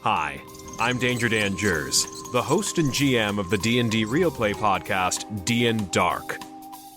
Hi, I'm Danger Dan Jers, the host and GM of the D&D Real Play podcast, D&D Dark.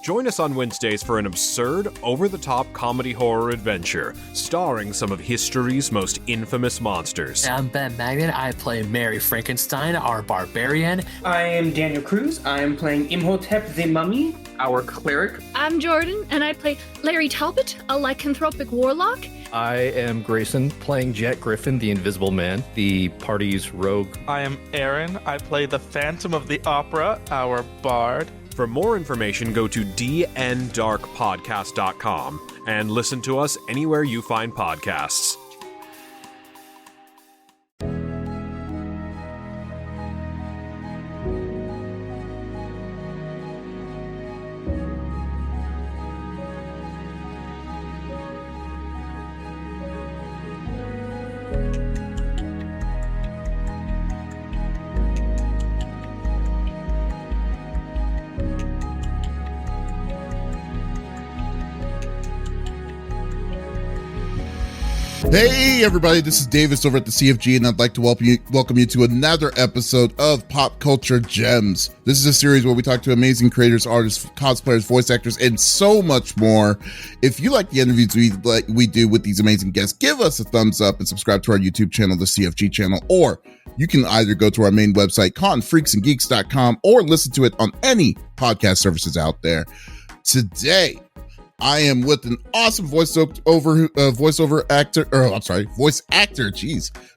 Join us on Wednesdays for an absurd, over-the-top comedy horror adventure, starring some of history's most infamous monsters. I'm Ben Magnet. I play Mary Frankenstein, our barbarian. I am Daniel Cruz. I am playing Imhotep the Mummy, our cleric. I'm Jordan, and I play Larry Talbot, a lycanthropic warlock. I am Grayson, playing Jet Griffin, the Invisible Man, the party's rogue. I am Aaron. I play the Phantom of the Opera, our bard. For more information, go to dndarkpodcast.com and listen to us anywhere you find podcasts. Hey everybody, this is Davis over at the CFG, and I'd like to welcome you to another episode of Pop Culture Gems. This is a series where we talk to amazing creators, artists, cosplayers, voice actors, and so much more. If you like the interviews we do with these amazing guests, give us a thumbs up and subscribe to our YouTube channel, the CFG channel, or you can either go to our main website, confreaksandgeeks.com, or listen to it on any podcast services out there. Today, I am with an awesome voice actor,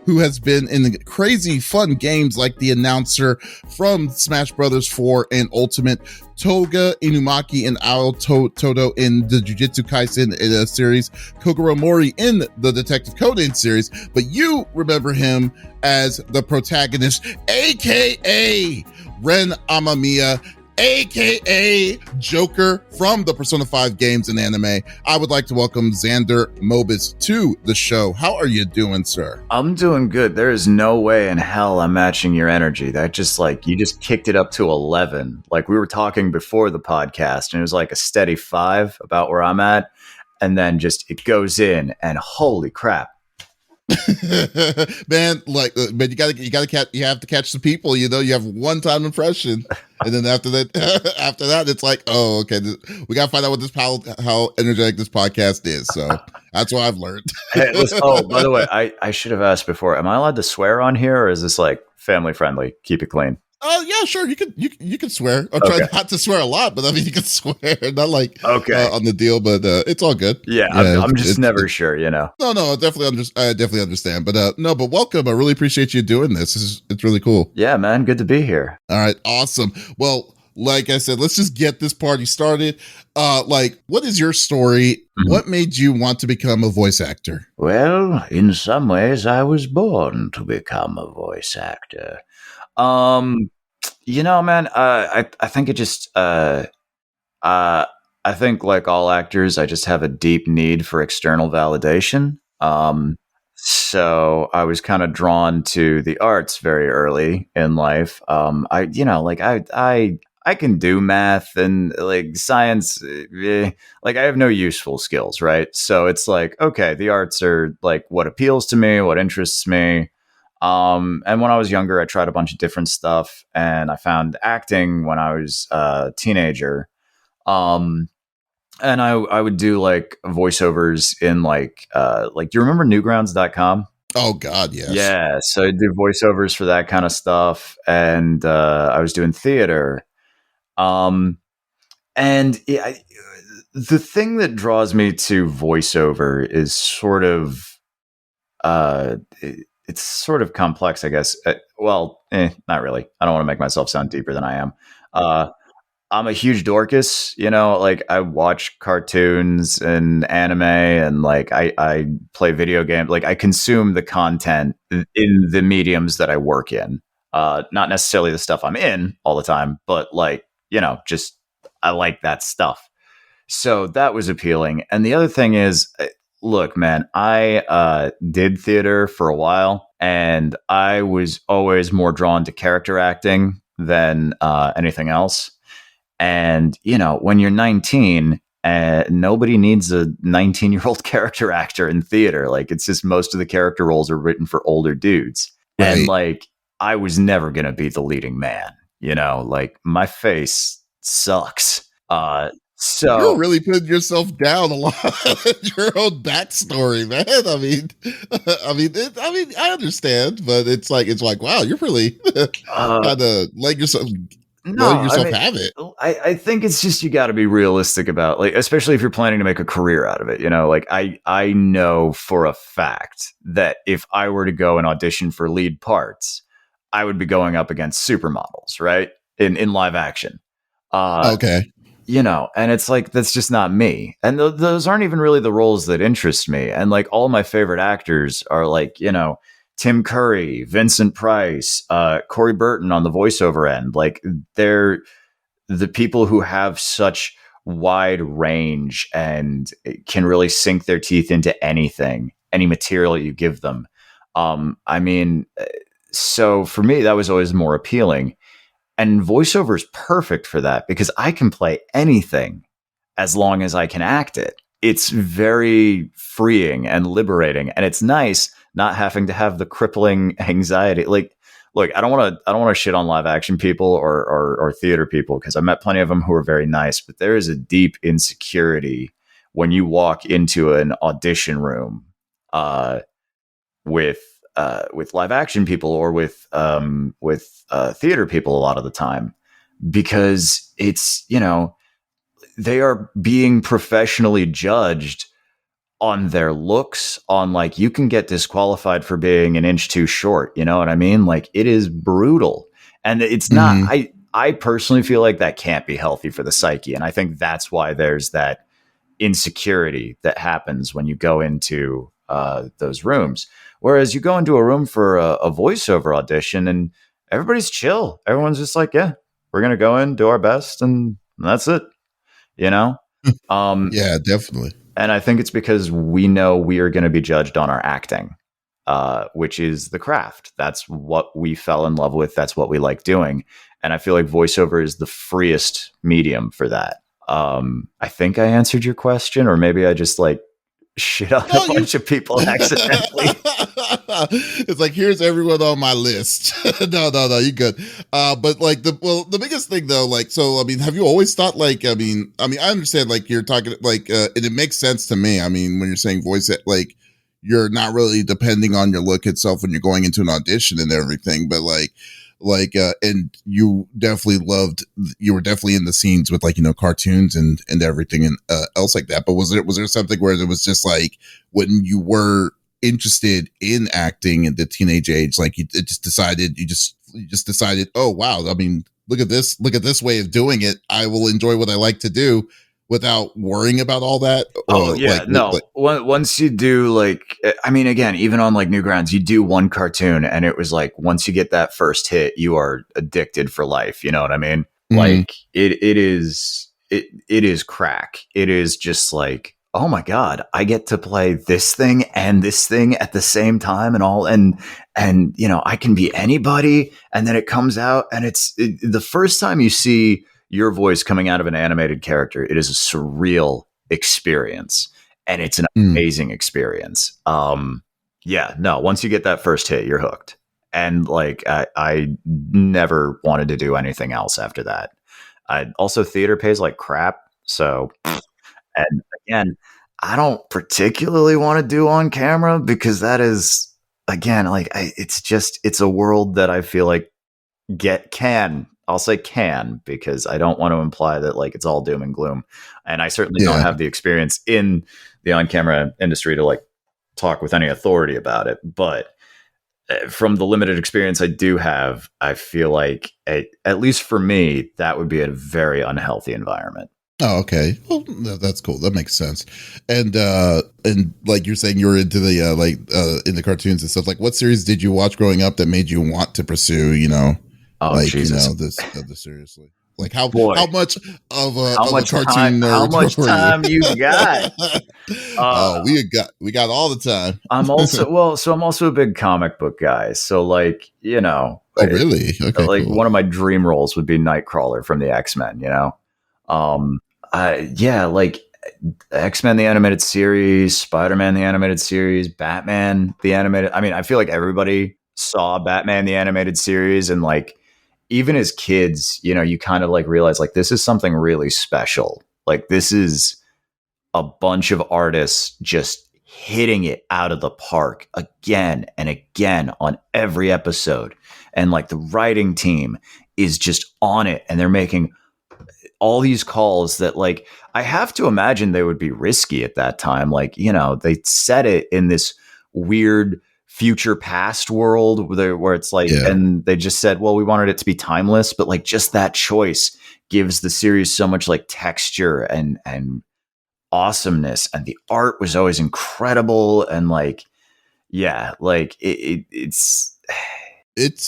who has been in the crazy fun games like the announcer from Smash Brothers 4 and Ultimate, Toga Inumaki and Ao Todo in the Jujutsu Kaisen series, Kogoro Mori in the Detective Conan series, but you remember him as the protagonist, aka Ren Amamiya, aka Joker from the Persona 5 games and anime. I would like to welcome Xander Mobus to the show. How are you doing, sir? I'm doing good. There is no way in hell I'm matching your energy. That just you just kicked it up to 11. Like we were talking before the podcast, and it was like a steady 5 about where I'm at, and then just it goes in, and holy crap. man, you have to catch the people. You have one time impression, and then after that, it's like, oh, okay, we gotta find out how energetic this podcast is. So that's what I've learned. Hey, listen, by the way, I should have asked before. Am I allowed to swear on here, or is this like family friendly? Keep it clean. Oh yeah, sure. You can swear. I'll try not to swear a lot, but I mean you can swear, not like on the deal. But it's all good. Yeah, I'm just never sure. No, I definitely understand. But no, but welcome. I really appreciate you doing this. It's really cool. Yeah, man, good to be here. All right, awesome. Well, like I said, let's just get this party started. What is your story? Mm-hmm. What made you want to become a voice actor? Well, in some ways, I was born to become a voice actor. Man, I think it just, I think like all actors, I just have a deep need for external validation. So I was kind of drawn to the arts very early in life. I can do math and like science, I have no useful skills, right? So it's like, okay, the arts are like what appeals to me, what interests me. And when I was younger, I tried a bunch of different stuff, and I found acting when I was a teenager. And I would do like voiceovers in do you remember newgrounds.com? Oh God, yes. Yeah. So I do voiceovers for that kind of stuff. And, I was doing theater. The thing that draws me to voiceover is sort of, it's sort of complex, I guess. Not really. I don't want to make myself sound deeper than I am. I'm a huge dorcas, I watch cartoons and anime, and I play video games. I consume the content in the mediums that I work in. Not necessarily the stuff I'm in all the time, but just I like that stuff. So that was appealing. And the other thing is, look, man, I did theater for a while, and I was always more drawn to character acting than anything else. And, when you're 19, nobody needs a 19-year-old character actor in theater. It's just most of the character roles are written for older dudes. And Right. like, I was never going to be the leading man, like my face sucks. You're So really putting yourself down a lot. Your own backstory, man. I mean, I understand, but it's like, wow, you're really uh, kind of no, letting I yourself mean, have it. I think it's just you got to be realistic about, like, especially if you're planning to make a career out of it. Like I know for a fact that if I were to go and audition for lead parts, I would be going up against supermodels, right? In live action. Okay. And it's like, that's just not me. And those aren't even really the roles that interest me. And like, all my favorite actors are like, Tim Curry, Vincent Price, Corey Burton on the voiceover end. Like, they're the people who have such wide range and can really sink their teeth into anything, any material you give them. I mean, so for me, that was always more appealing. And voiceover is perfect for that because I can play anything as long as I can act it. It's very freeing and liberating, and it's nice not having to have the crippling anxiety. Like, look, I don't want to shit on live action people or theater people, because I met plenty of them who are very nice, but there is a deep insecurity when you walk into an audition room with live action people or with theater people a lot of the time, because it's, they are being professionally judged on their looks, on like, you can get disqualified for being an inch too short. You know what I mean? Like, it is brutal. And it's not, Mhm. I personally feel like that can't be healthy for the psyche. And I think that's why there's that insecurity that happens when you go into those rooms. Whereas you go into a room for a voiceover audition and everybody's chill. Everyone's just like, yeah, we're going to go in, do our best, and that's it, you know? Um, Yeah, definitely. and I think it's because we know we are going to be judged on our acting, which is the craft. That's what we fell in love with. That's what we like doing. And I feel like voiceover is the freest medium for that. I think I answered your question, or maybe I just like shit on No, a bunch of people accidentally. It's like, here's everyone on my list. No, you good. But like the biggest thing though, like, so I mean, have you always thought like, I understand like you're talking like, and it makes sense to me. I mean, when you're saying voice, like, you're not really depending on your look itself when you're going into an audition and everything, but and you were definitely in the scenes with like, cartoons and everything and else like that. But was there something where it was just like, when you were interested in acting at the teenage age, like you just decided, oh wow, I mean, look at this way of doing it, I will enjoy what I like to do without worrying about all that? Oh yeah, no. Once you do, like, I mean, again, even on like Newgrounds, you do one cartoon, and it was like, once you get that first hit, you are addicted for life. You know what I mean? Mhm. Like, it is crack. It is just like, oh my god, I get to play this thing and this thing at the same time, and I can be anybody, and then it comes out, and the first time you see your voice coming out of an animated character, it is a surreal experience, and it's an amazing experience. Yeah, no, once you get that first hit, you're hooked. And like, I never wanted to do anything else after that. Also, theater pays like crap. So, and again, I don't particularly want to do on camera, because that is, again, like, it's a world that I feel like I'll say can, because I don't want to imply that like it's all doom and gloom. And I certainly don't have the experience in the on-camera industry to like talk with any authority about it. But from the limited experience I do have, I feel like, at least for me, that would be a very unhealthy environment. Oh, okay. Well, that's cool. That makes sense. And like you're saying, you were into the in the cartoons and stuff. Like, what series did you watch growing up that made you want to pursue, Oh, like, Jesus. this seriously? Like, how Boy. much of a How much cartoon time? nerd How much were time you got? Oh, we got all the time. I'm also a big comic book guy. So like, Oh, really? Okay, like, cool. one of my dream roles would be Nightcrawler from the X-Men, yeah, like X-Men the animated series, Spider-Man the animated series, Batman the animated. I mean, I feel like everybody saw Batman the Animated Series, and like even as kids, you know, you kind of like realize like this is something really special. Like this is a bunch of artists just hitting it out of the park again and again on every episode. And like the writing team is just on it, and they're making all these calls that like I have to imagine they would be risky at that time. Like, you know, they set it in this weird future past world where it's like, and they just said, well, we wanted it to be timeless, but like just that choice gives the series so much like texture and awesomeness, and the art was always incredible, and like like it's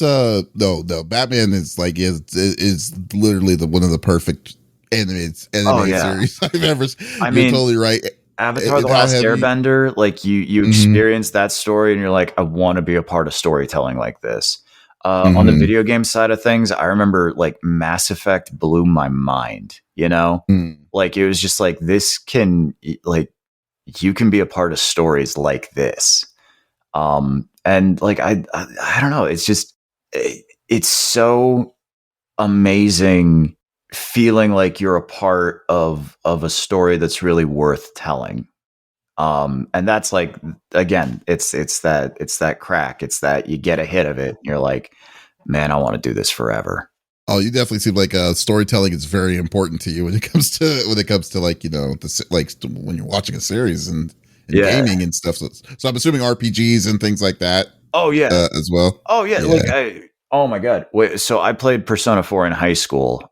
no Batman is like is literally one of the perfect animated series I've ever. I mean, you're totally right. Avatar: The Last Airbender, like you experience that story, and you're like, I want to be a part of storytelling like this. On the video game side of things, I remember like Mass Effect blew my mind. You know, like it was just like this can like you can be a part of stories like this. And like I don't know, it's just it's so amazing feeling like you're a part of a story that's really worth telling. And that's like, again, it's that crack. It's that you get a hit of it. And you're like, man, I want to do this forever. Oh, you definitely seem like storytelling is very important to you when it comes to like, you know, like when you're watching a series and gaming and stuff. So I'm assuming RPGs and things like that. Oh yeah, as well. Oh yeah, like oh my god. Wait, so I played Persona 4 in high school.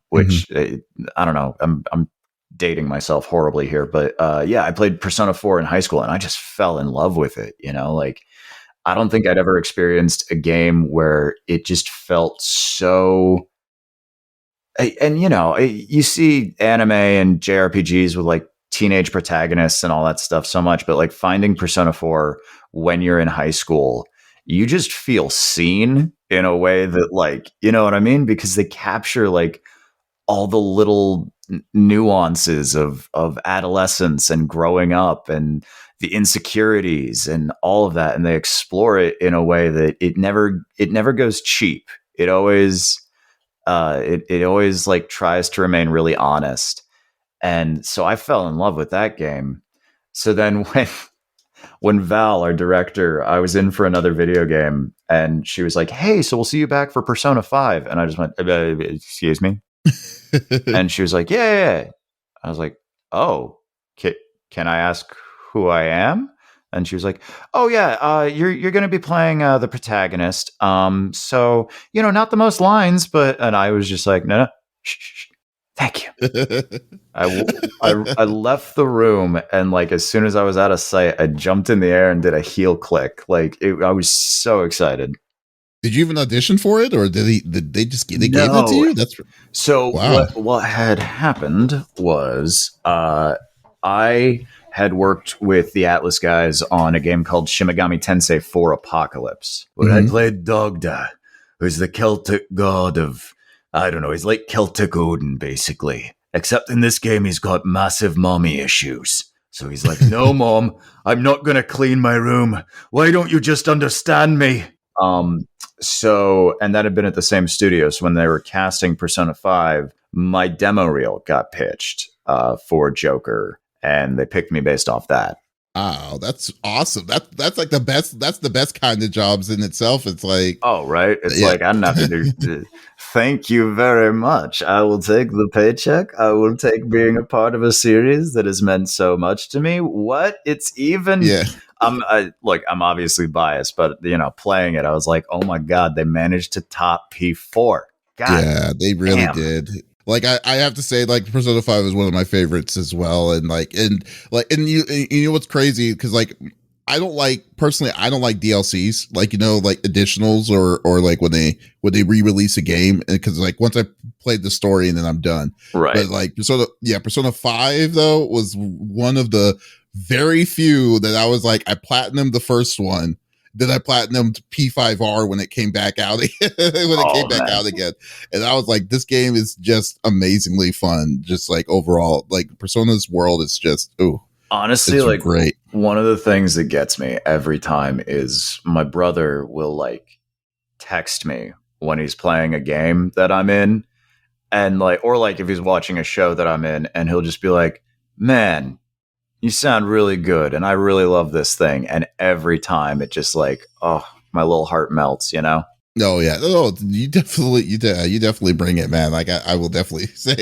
Which I don't know. I'm dating myself horribly here, but yeah, I played Persona 4 in high school, and I just fell in love with it. You know, like I don't think I'd ever experienced a game where it just felt so. And you know, you see anime and JRPGs with like teenage protagonists and all that stuff so much, but like finding Persona 4 when you're in high school, you just feel seen in a way that like, you know what I mean? Because they capture like all the little nuances of adolescence and growing up and the insecurities and all of that. And they explore it in a way that it never goes cheap. It always, it always like tries to remain really honest. And so I fell in love with that game. So then when Val, our director, I was in for another video game, and she was like, hey, so we'll see you back for Persona 5. And I just went, excuse me? And she was like, yeah. I was like, oh, can I ask who I am? And she was like, oh yeah, you're going to be playing the protagonist. So, you know, not the most lines, but, and I was just like, no, shh. Thank you. I left the room, and like as soon as I was out of sight, I jumped in the air and did a heel click. Like I was so excited. Did you even audition for it, or did they just gave it to you? That's so. Wow. What had happened was I had worked with the Atlas guys on a game called Shin Megami Tensei 4 Apocalypse, where I played Dogda, who's the Celtic god of. I don't know, he's like Celtic Odin, basically. Except in this game, he's got massive mommy issues. So he's like, no, Mom, I'm not going to clean my room. Why don't you just understand me? So, and that had been at the same studio. So when they were casting Persona 5, my demo reel got pitched for Joker, and they picked me based off that. Oh, that's awesome. That's like the best. That's the best kind of jobs in itself. It's like, oh, right. It's like, I don't have to do. Thank you very much. I will take the paycheck. I will take being a part of a series that has meant so much to me. What? It's even. Yeah. I'm obviously biased, but you know, playing it, I was like, oh my god, they managed to top P4. God, yeah, they really did. Like I have to say, like Persona 5 is one of my favorites as well, and you know what's crazy, because like I don't like DLCs, like, you know, like additionals or like when they re-release a game, because like once I played the story and then I'm done. Right. But like Persona 5 though was one of the very few that I was like, I platinumed the first one. Then I platinumed P5R when it came back out again. And I was like, this game is just amazingly fun. Just like overall, like Persona's world is just, ooh, Honestly, It's like great. one of the things that gets me every time is my brother will like text me when he's playing a game that I'm in, and like, or like if he's watching a show that I'm in, and he'll just be like, "Man, you sound really good, and I really love this thing." And every time it just like, oh, my little heart melts, you know? Oh yeah, oh you definitely you definitely bring it, man. Like I will definitely say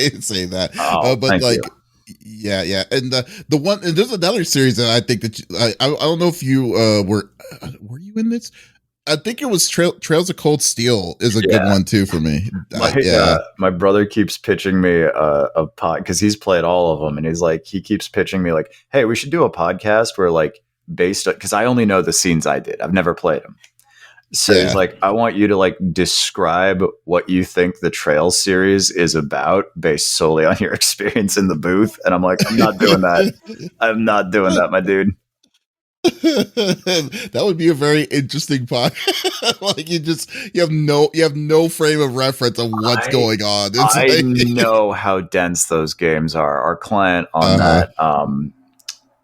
that. Oh, But thank like, you. yeah, and the one and there's another series that I think that I don't know if you were you in this? I think it was Trails of Cold Steel is a good Yeah. one too for me. My my brother keeps pitching me a pod because he's played all of them, and he's like, he keeps pitching me like, "Hey, we should do a podcast where like based because I only know the scenes I did. I've never played them." So he's Yeah. like, "I want you to like describe what you think the Trails series is about based solely on your experience in the booth." And I'm like, "I'm not doing that. I'm not doing that, my dude." That would be a very interesting podcast. Like you have no frame of reference of what's going on. It's I like know how dense those games are. Our client on uh-huh.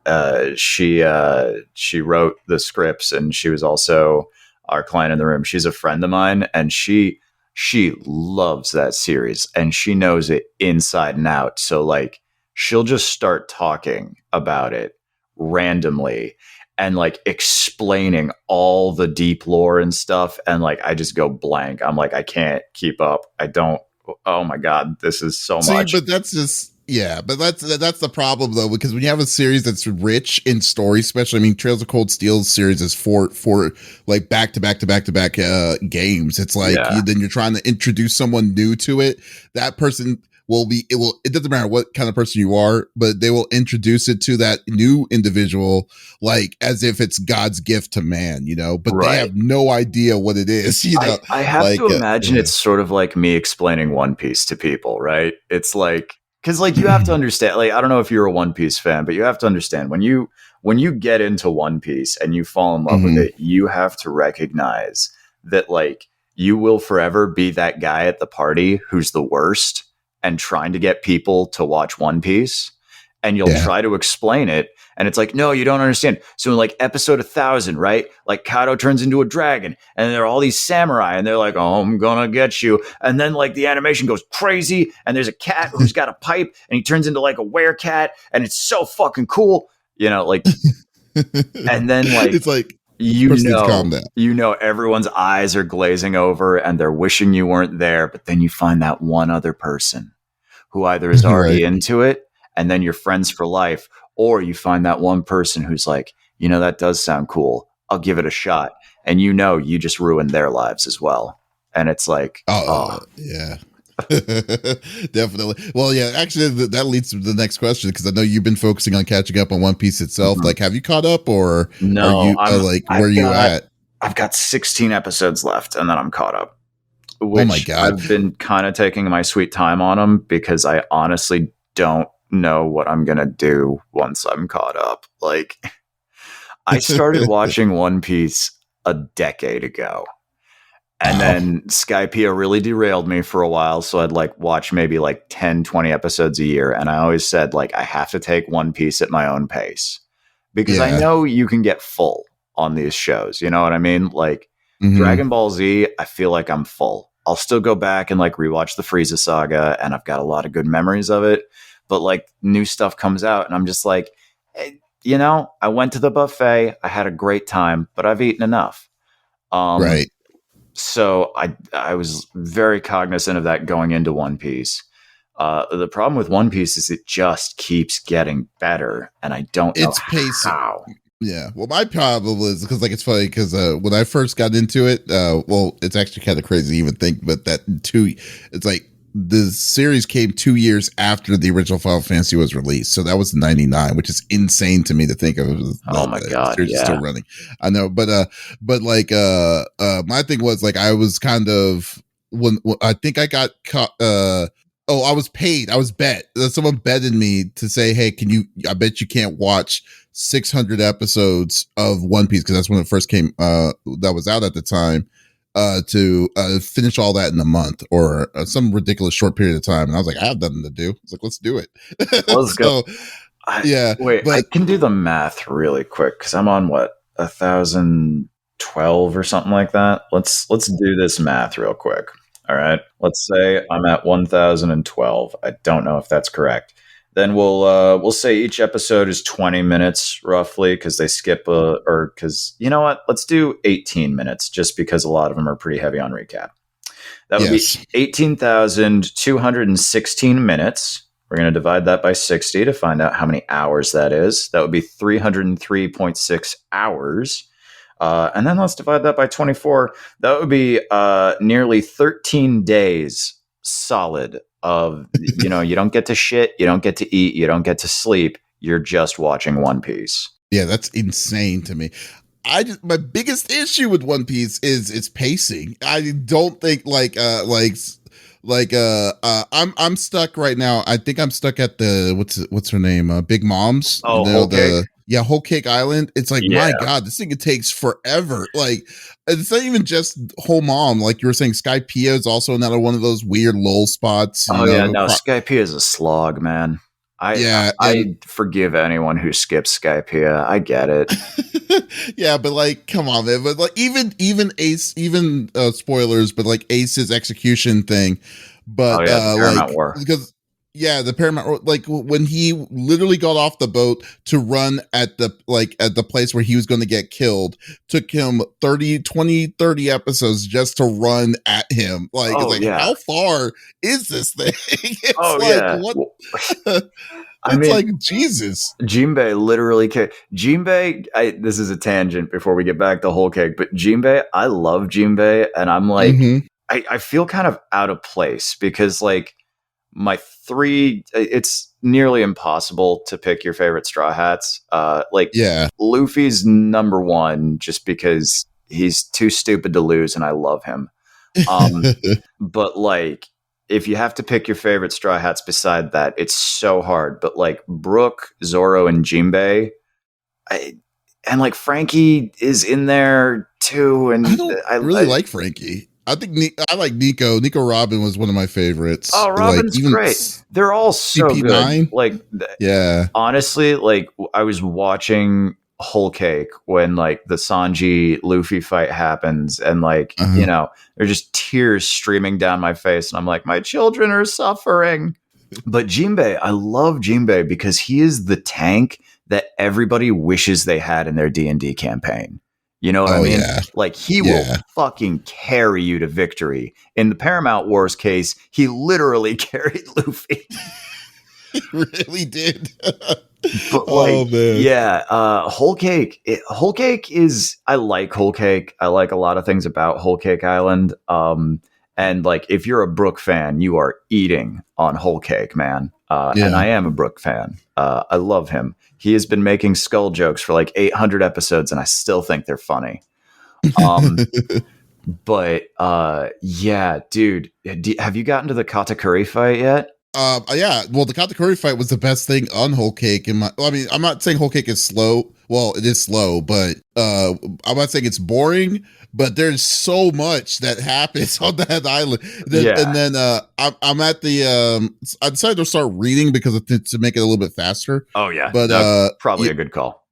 that, she wrote the scripts, and she was also our client in the room. She's a friend of mine, and she loves that series, and she knows it inside and out. So like, she'll just start talking about it randomly and like explaining all the deep lore and stuff, and like I just go blank. I'm like, I can't keep up. I don't. Oh my god, this is so much. But that's the problem though, because when you have a series that's rich in story, especially, I mean, Trails of Cold Steel series is for like back to back games. It's like then you're trying to introduce someone new to it. That person it doesn't matter what kind of person you are, but they will introduce it to that new individual like as if it's God's gift to man, you know, but they have no idea what it is, you know. I have like, to imagine it's sort of like me explaining One Piece to people, right? It's like, because like you have to understand, like, I don't know if you're a One Piece fan, but you have to understand when you get into One Piece and you fall in love with it, you have to recognize that like you will forever be that guy at the party who's the worst and trying to get people to watch One Piece, and you'll try to explain it, and it's like, no, you don't understand. So in like episode 1000, right? Like Kaido turns into a dragon, and there are all these samurai, and they're like, "Oh, I'm gonna get you." And then like the animation goes crazy, and there's a cat who's got a pipe, and he turns into like a werecat, and it's so fucking cool, you know, like. And then like it's like, you know, everyone's eyes are glazing over and they're wishing you weren't there, but then you find that one other person who either is already into it, and then you're friends for life, or you find that one person who's like, you know, that does sound cool, I'll give it a shot, and you know, you just ruined their lives as well. And it's like, yeah. Definitely. Well, yeah, actually that leads to the next question, because I know you've been focusing on catching up on One Piece itself. Like, have you caught up, or no, are you where you at? I've got 16 episodes left, and then I'm caught up. Which oh my god, I've been kind of taking my sweet time on them, because I honestly don't know what I'm gonna do once I'm caught up. Like, I started watching One Piece a decade ago. And then Skypiea really derailed me for a while. So I'd like watch maybe like 10, 20 episodes a year. And I always said, like, I have to take One Piece at my own pace, because I know you can get full on these shows. You know what I mean? Like Dragon Ball Z, I feel like I'm full. I'll still go back and like rewatch the Frieza saga, and I've got a lot of good memories of it. But like new stuff comes out, and I'm just like, hey, you know, I went to the buffet. I had a great time, but I've eaten enough. Right. So I was very cognizant of that going into One Piece. The problem with One Piece is it just keeps getting better, and I don't know how. Yeah. Well, my problem is because, like, it's funny because when I first got into it, well, it's actually kind of crazy to even think, but it's like the series came 2 years after the original Final Fantasy was released. So that was 99, which is insane to me to think of. Oh my God. The series is still running. I know, but like, my thing was like, I was kind of, when I think I got caught, I was paid. I was bet. Someone betted me to say, hey, I bet you can't watch 600 episodes of One Piece, because that's when it first came, that was out at the time, to finish all that in a month or some ridiculous short period of time. And I was like, I have nothing to do. I was like, let's do it. Let's go. Wait, I but can do the math really quick because I'm on what 1,012 or something like that. Let's do this math real quick. All right. Let's say I'm at 1,012. I don't know if that's correct. Then we'll say each episode is 20 minutes roughly because they skip or because you know what? Let's do 18 minutes just because a lot of them are pretty heavy on recap. That would be 18,216 minutes. We're going to divide that by 60 to find out how many hours that is. That would be 303.6 hours. And then let's divide that by 24. That would be nearly 13 days solid of, you don't get to shit, you don't get to eat, you don't get to sleep. You're just watching One Piece. Yeah, that's insane to me. My biggest issue with One Piece is its pacing. I don't think I'm stuck right now. I think I'm stuck at the what's her name? Big Mom's. Oh, Whole Cake? Whole Cake Island. It's like, my God, this thing takes forever. Like, it's not even just Whole Mom. Like you were saying, Skypiea is also another one of those weird lull spots. Skypiea is a slog, man. I forgive anyone who skips Skypiea. I get it. Yeah, but like, come on, man. But like, even Ace, spoilers, but like Ace's execution thing. But the Paramount War. Because the Paramount, like when he literally got off the boat to run at the place where he was going to get killed, took him 30 episodes just to run at him. Like, how far is this thing? It's what? It's like, Jesus. Jinbei literally this is a tangent before we get back to Whole Cake, but Jinbei, I love Jinbei, and I'm like, I feel kind of out of place because like it's nearly impossible to pick your favorite Straw Hats. Luffy's number one just because he's too stupid to lose and I love him. But like, if you have to pick your favorite Straw Hats beside that, it's so hard. But like Brook, Zoro, and Jinbei, and like Frankie is in there too. And I really like Frankie. I think I like Nico. Nico Robin was one of my favorites. Oh, Robin's great. They're all so CP9. Good. Like, honestly, like I was watching Whole Cake when like the Sanji Luffy fight happens, and like there's just tears streaming down my face, and I'm like, my children are suffering. But Jinbei, I love Jinbei because he is the tank that everybody wishes they had in their D&D campaign. You know what I mean? Yeah. Like he will fucking carry you to victory. In the Paramount Wars case, he literally carried Luffy. He really did. But like, Whole Cake. Whole Cake is. I like Whole Cake. I like a lot of things about Whole Cake Island. And like, if you're a Brook fan, you are eating on Whole Cake, man. And I am a Brook fan. I love him. He has been making skull jokes for like 800 episodes, and I still think they're funny. But dude, have you gotten to the Katakuri fight yet? Well, the Katakuri fight was the best thing on Whole Cake. I'm not saying Whole Cake is slow. Well, it is slow, but I'm not saying it's boring. But there's so much that happens on that island. And then I'm at the. I decided to start reading because to make it a little bit faster. Oh yeah, but probably a good call.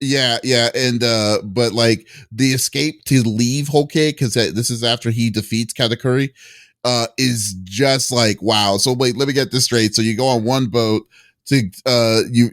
Yeah, and but like the escape to leave Whole Cake, because this is after he defeats Katakuri. Is just like, wow. So wait, let me get this straight. So you go on one boat to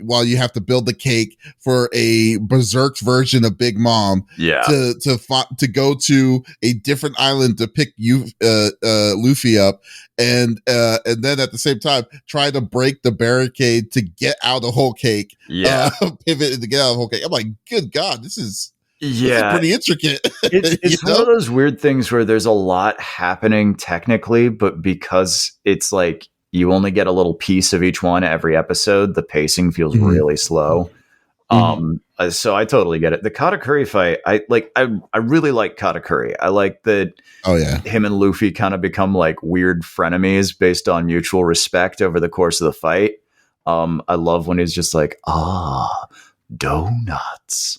while you have to build the cake for a berserk version of Big Mom. Yeah. To go to a different island to pick Luffy up, and then at the same time try to break the barricade to get out of Whole Cake. Yeah. Pivot to get out of Whole Cake. I'm like, good God, this is. Yeah, pretty intricate. It's one of those weird things where there's a lot happening technically, but because it's like you only get a little piece of each one every episode, the pacing feels really slow. So I totally get it. The Katakuri fight, I really like Katakuri. I like that. Oh yeah, him and Luffy kind of become like weird frenemies based on mutual respect over the course of the fight. I love when he's just like, donuts.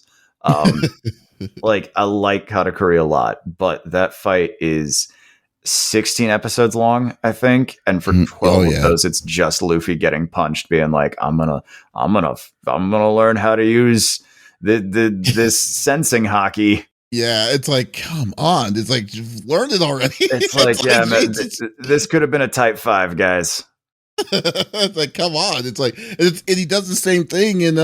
Like I like Katakuri a lot, but that fight is 16 episodes long, I think, and for 12 of those, it's just Luffy getting punched, being like, "I'm gonna learn how to use this sensing hockey." Yeah, it's like, come on, it's like, learn it already. It's like, yeah, man, this could have been a Type 5, guys. It's like, come on, it's like, and he does the same thing in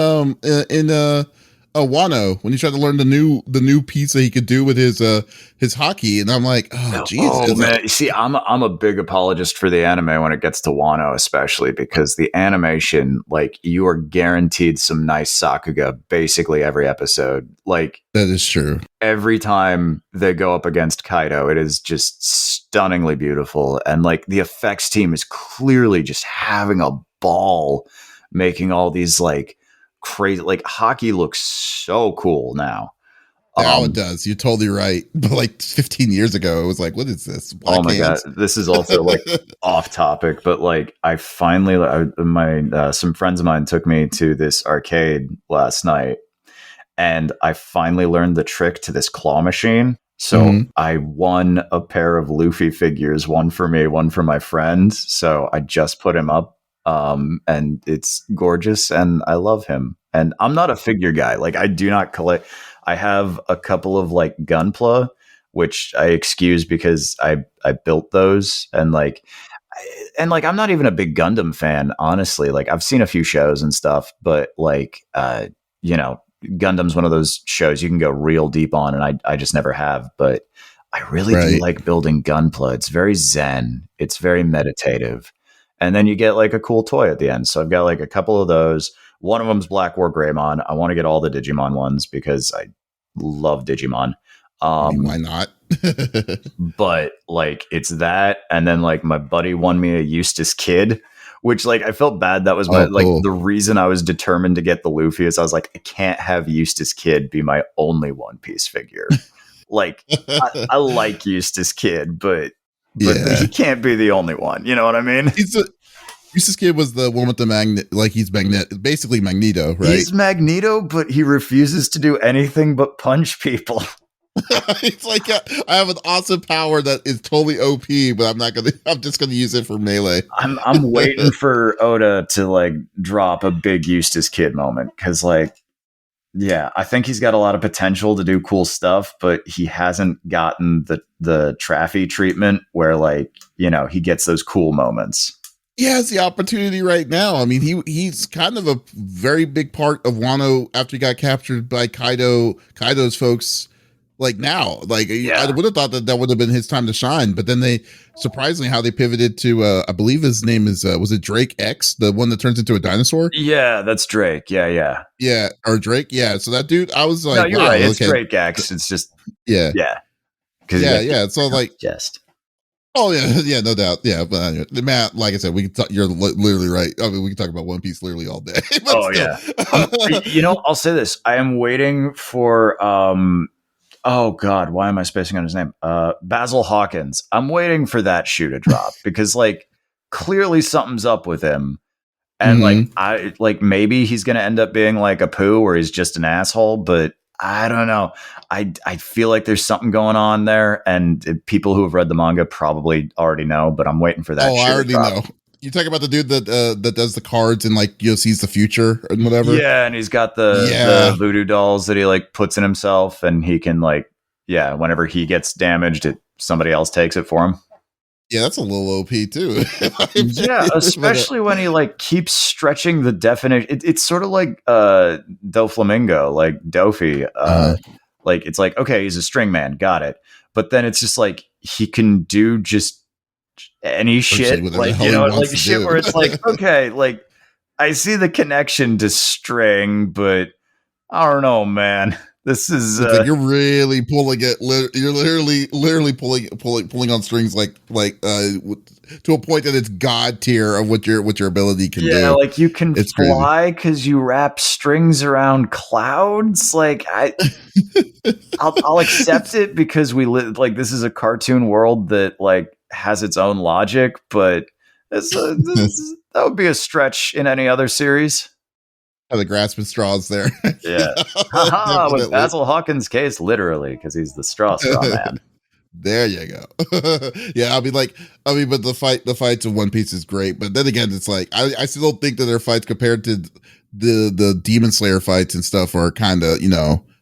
Wano when he tried to learn the new piece that he could do with his hockey, and I'm like, oh Jesus. Oh man, you see, I'm a big apologist for the anime when it gets to Wano, especially because the animation, like, you are guaranteed some nice Sakuga basically every episode. Like, that is true. Every time they go up against Kaido, it is just stunningly beautiful, and like the effects team is clearly just having a ball making all these like crazy, like, hockey looks so cool now. Now it does. You're totally right. But like 15 years ago, it was like, what is this? Black hands? God, this is also like off topic, but like I finally, some friends of mine took me to this arcade last night, and I finally learned the trick to this claw machine. So I won a pair of Luffy figures, one for me, one for my friend. So I just put him up. And it's gorgeous, and I love him. And I'm not a figure guy. Like, I do not collect. I have a couple of like Gunpla, which I excuse because I built those, and like I'm not even a big Gundam fan, honestly. Like, I've seen a few shows and stuff, but like Gundam's one of those shows you can go real deep on, and I just never have. But I really do like building Gunpla. It's very zen. It's very meditative. And then you get like a cool toy at the end. So I've got like a couple of those. One of them's Black War Greymon. I want to get all the Digimon ones because I love Digimon. Why not? But like, it's that. And then like my buddy won me a Eustace Kid, which like I felt bad. That was the reason I was determined to get the Luffy is I was like, I can't have Eustace Kid be my only One Piece figure. Like, I like Eustace Kid, but he can't be the only one. You know what I mean? Eustace Kid was the one with the magnet, like he's basically Magneto, right? He's Magneto, but he refuses to do anything but punch people. It's like, I have an awesome power that is totally OP, but I'm just gonna use it for melee. I'm waiting for Oda to like drop a big Eustace Kid moment, because like, yeah, I think he's got a lot of potential to do cool stuff, but he hasn't gotten the Traffy treatment where, like, he gets those cool moments. He has the opportunity right now. I mean, he's kind of a very big part of Wano after he got captured by Kaido's folks. Like now, like I would have thought that would have been his time to shine, but then they surprisingly how they pivoted to I believe his name is was it Drake X, the one that turns into a dinosaur? Yeah, that's Drake. Yeah, or Drake. Yeah, so that dude, I was like, no, you're right. It's Drake X. It's just yeah. So like, just. Oh yeah, no doubt. Yeah, but anyway, Matt, like I said, we can talk. You're literally right. I mean, we can talk about One Piece literally all day. Yeah. I'll say this: I am waiting for oh God, why am I spacing on his name? Basil Hawkins. I'm waiting for that shoe to drop because like clearly something's up with him. And like maybe he's gonna end up being like a poo or he's just an asshole, but I don't know. I feel like there's something going on there, and people who have read the manga probably already know, but I'm waiting for that. I already know. You talking about the dude that does the cards and like sees the future and whatever? Yeah, and he's got the voodoo dolls that he like puts in himself, and he can like whenever he gets damaged, somebody else takes it for him. Yeah, that's a little OP too. Yeah, especially when he like keeps stretching the definition. It's sort of like Doflamingo, like Dofi. Like it's like, okay, he's a string man, got it. But then it's just like he can do just any shit, like like shit where it's like, okay, like I see the connection to string, but I don't know, man. This is like you're really pulling it. You're literally pulling on strings like to a point that it's god tier of what your ability can do. Yeah, like you can fly because you wrap strings around clouds. Like I'll accept it because we live like this is a cartoon world that like has its own logic, but that would be a stretch in any other series. The grasping straws there. Yeah. With Basil Hawkins' case, literally, because he's the straw man. There you go. Yeah, but the fights in One Piece is great. But then again, it's like I still don't think that their fights compared to the Demon Slayer fights and stuff are kind of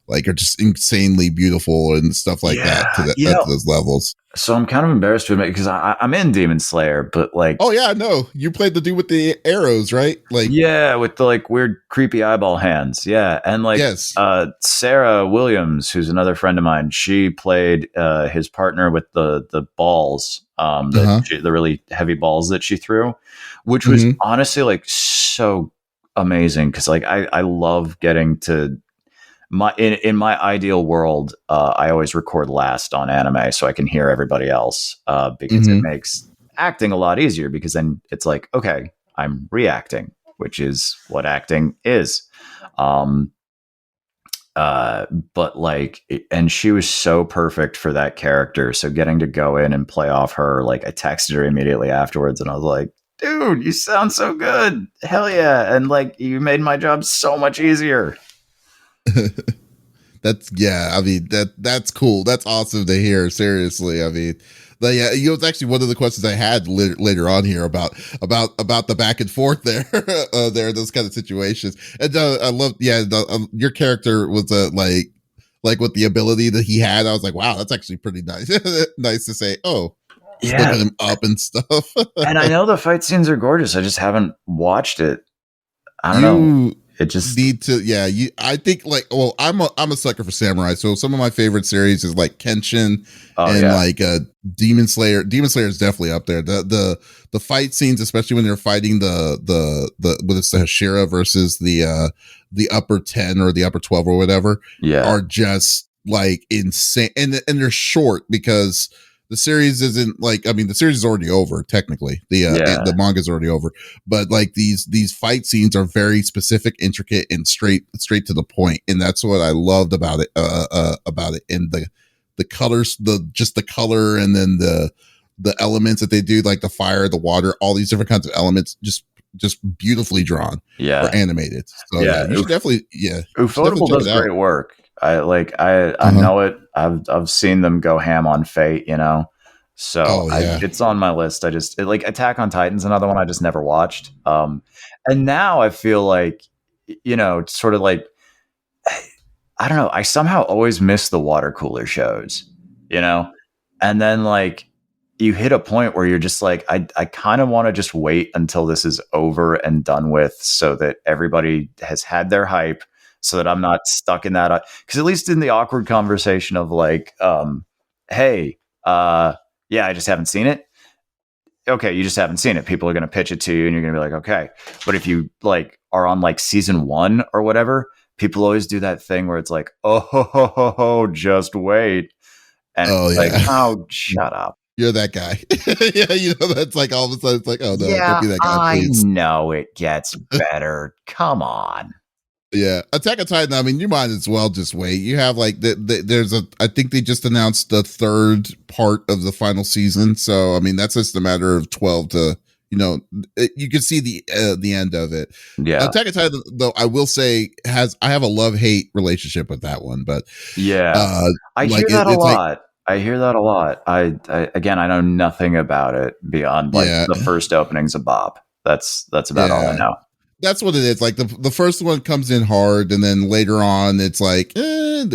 are just insanely beautiful and stuff like that to those levels. So I'm kind of embarrassed to admit because I'm in Demon Slayer, but like, oh yeah, no, you played the dude with the arrows, right? Like, yeah, with the like weird, creepy eyeball hands, yeah, and like, yes. Sarah Williams, who's another friend of mine, she played his partner with the balls, the really heavy balls that she threw, which was honestly like so amazing because like I love getting to. In my ideal world, I always record last on anime so I can hear everybody else because it makes acting a lot easier because then it's like, okay, I'm reacting, which is what acting is. But like, and she was so perfect for that character. So getting to go in and play off her, like I texted her immediately afterwards and I was like, dude, you sound so good. Hell yeah. And like, you made my job so much easier. That's cool. That's awesome to hear. Seriously, I mean, but yeah, it's actually one of the questions I had later on here about the back and forth there, those kind of situations. And I love, your character was like with the ability that he had. I was like, wow, that's actually pretty nice. Nice to say. Oh, yeah, looking him up and stuff. And I know the fight scenes are gorgeous. I just haven't watched it. I don't know. It just need to, I think like, well, I'm a sucker for samurai. So some of my favorite series is like Kenshin like Demon Slayer. Demon Slayer is definitely up there. The fight scenes, especially when they're fighting the whether it's the Hashira versus the upper 10 or the upper 12 or whatever, are just like insane. And they're short because the series isn't like, I mean, the series is already over technically. The manga is already over, but like these fight scenes are very specific, intricate, and straight to the point, and that's what I loved about it. And the colors, the color, and then the elements that they do, like the fire, the water, all these different kinds of elements, just beautifully drawn, or animated. So you should definitely, Ufotable does great work. I know it. I've seen them go ham on Fate, so it's on my list. Like Attack on Titan's another one I just never watched. And now I feel like, sort of like, I don't know. I somehow always miss the water cooler shows, and then like you hit a point where you're just like, I kind of want to just wait until this is over and done with so that everybody has had their hype, so that I'm not stuck in that. Because at least in the awkward conversation of like, hey, I just haven't seen it. Okay, you just haven't seen it. People are going to pitch it to you and you're going to be like, okay. But if you like are on like season 1 or whatever, people always do that thing where it's like, oh, just wait. And oh, shut up. You're that guy. That's like all of a sudden it's like, oh no, don't be that guy, please. I know it gets better. Come on. Yeah, Attack on Titan. I mean, you might as well just wait. You have like I think they just announced the 3rd part of the final season. So I mean, that's just a matter of 12 to you can see the end of it. Yeah, Attack on Titan, though, I will say I have a love-hate relationship with that one. But I hear that a lot. I hear that a lot. I again, I know nothing about it beyond like the first openings of Bob. That's about all I know. That's what it is. Like the first one comes in hard, and then later on it's like, then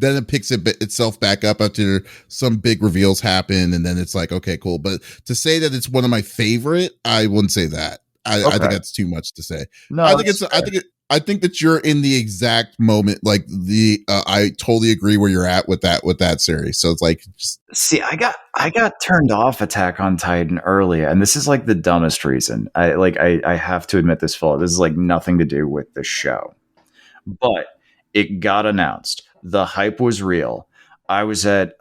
it picks itself back up after some big reveals happen, and then it's like, okay, cool. But to say that it's one of my favorite, I wouldn't say that. I think that's too much to say. No, I think that you're in the exact moment. Like I totally agree where you're at with that series. So it's like, see, I got turned off Attack on Titan early, and this is like the dumbest reason. I have to admit this fault. This is like nothing to do with the show, but it got announced. The hype was real. I was at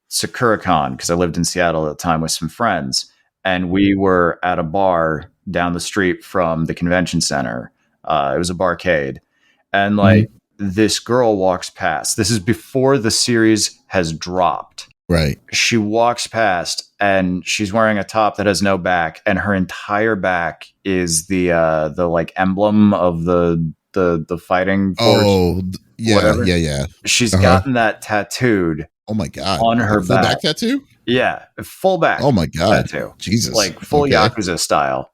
SakuraCon because I lived in Seattle at the time with some friends, and we were at a bar down the street from the convention center. It was a barcade, and like this girl walks past. This is before the series has dropped. Right. She walks past and she's wearing a top that has no back, and her entire back is the like emblem of the fighting force. Oh, yeah, whatever. yeah. She's gotten that tattooed Oh my god! on her Full back. back tattoo? Yeah, full back. Oh my god! Tattoo. Jesus! Like full Okay. Yakuza style.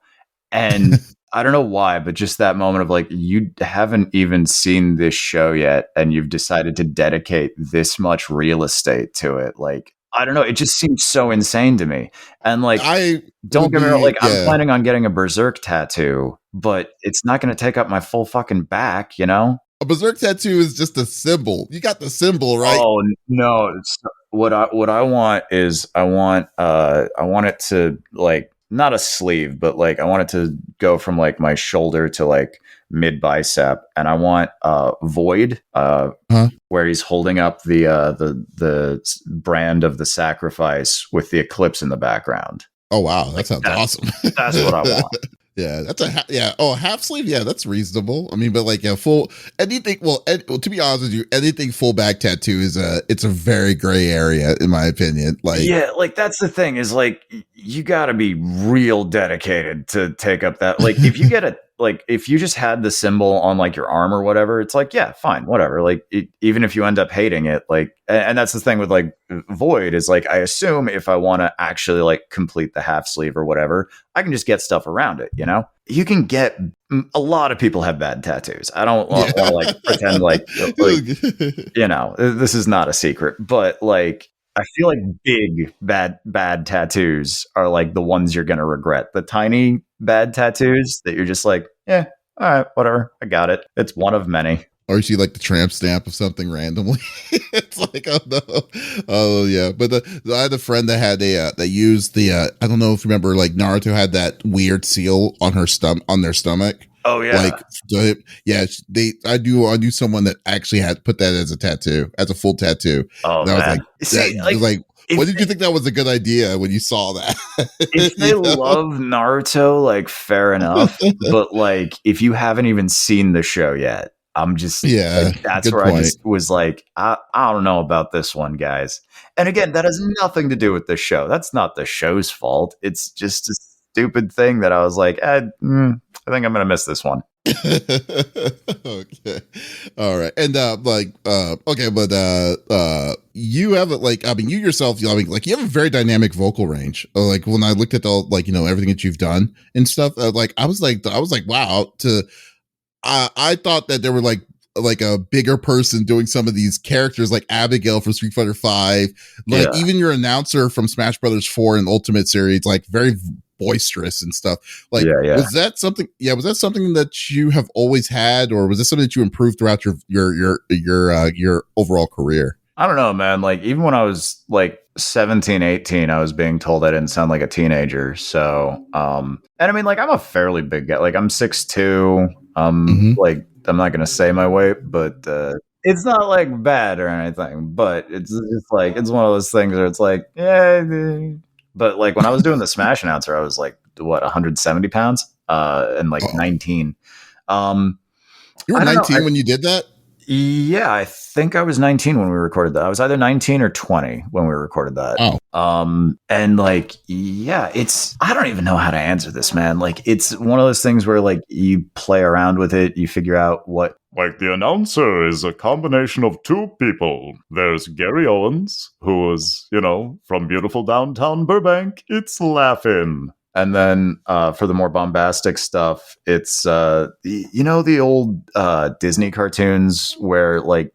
And I don't know why, but just that moment of like, you haven't even seen this show yet, and you've decided to dedicate this much real estate to it. Like, I don't know. It just seems so insane to me. And like, don't get me wrong. Like, I'm planning on getting a Berserk tattoo, but it's not going to take up my full fucking back, you know? A Berserk tattoo is just a symbol. You got the symbol, right? Oh no! What I want is I want it to like not a sleeve, but like I want it to go from like my shoulder to like mid bicep, and I want Void where he's holding up the brand of the sacrifice with the eclipse in the background. Oh wow, that sounds awesome. That's what I want. Yeah, that's a half sleeve. Yeah, that's reasonable. I mean, but like full anything. Well, to be honest with you, anything full back tattoo is it's a very gray area in my opinion. Like, yeah, like that's the thing is like you got to be real dedicated to take up that. Like, if you get a like if you just had the symbol on like your arm or whatever, it's like, yeah, fine, whatever. Like even if you end up hating it, like, and that's the thing with like Void is like, I assume if I want to actually like complete the half sleeve or whatever, I can just get stuff around it. You know, you can get a lot of people have bad tattoos. I don't want to like pretend like you know, this is not a secret, but like, I feel like big bad tattoos are like the ones you're gonna regret. The tiny bad tattoos that you're just like, yeah, all right, whatever, I got it. It's one of many. Or you see like the tramp stamp of something randomly. It's like, oh no, oh yeah. But I had a friend that had that used the I don't know if you remember, like Naruto had that weird seal on on their stomach. Oh yeah, like I knew someone that actually had put that as a tattoo, as a full tattoo. Oh, and I was like, what did you think that was a good idea when you saw that? If they love Naruto, like fair enough. But like, if you haven't even seen the show yet, I'm just like, that's where point. I just was like, I don't know about this one, guys. And again, that has nothing to do with the show. That's not the show's fault. It's just a stupid thing that I was like, I think I'm gonna miss this one. Okay, all right, and okay, but you have like, I mean, you yourself, I mean, like you have a very dynamic vocal range. Like when I looked at all, like, you know, everything that you've done and stuff, like I was like, wow. I thought that there were like a bigger person doing some of these characters, like Abigail from Street Fighter V, like even your announcer from Smash Brothers 4 and Ultimate Series, like very boisterous and stuff. Like, was that something? Yeah, was that something that you have always had, or was this something that you improved throughout your overall career? I don't know, man. Like even when I was like 17, 18, I was being told I didn't sound like a teenager. So, and I mean, like I'm a fairly big guy. Like I'm 6'2". Like I'm not gonna say my weight, but it's not like bad or anything. But it's like it's one of those things where it's like, yeah. But like when I was doing the Smash announcer, I was like, what, 170 pounds? And like 19. You were 19 when you did that? Yeah, I think I was 19 when we recorded that. I was either 19 or 20 when we recorded that. Oh. And like, yeah, I don't even know how to answer this, man. Like, it's one of those things where like you play around with it, you figure out what. Like, the announcer is a combination of two people. There's Gary Owens, who was, you know, from beautiful downtown Burbank. It's Laugh-In. And then for the more bombastic stuff, it's, you know, the old Disney cartoons where like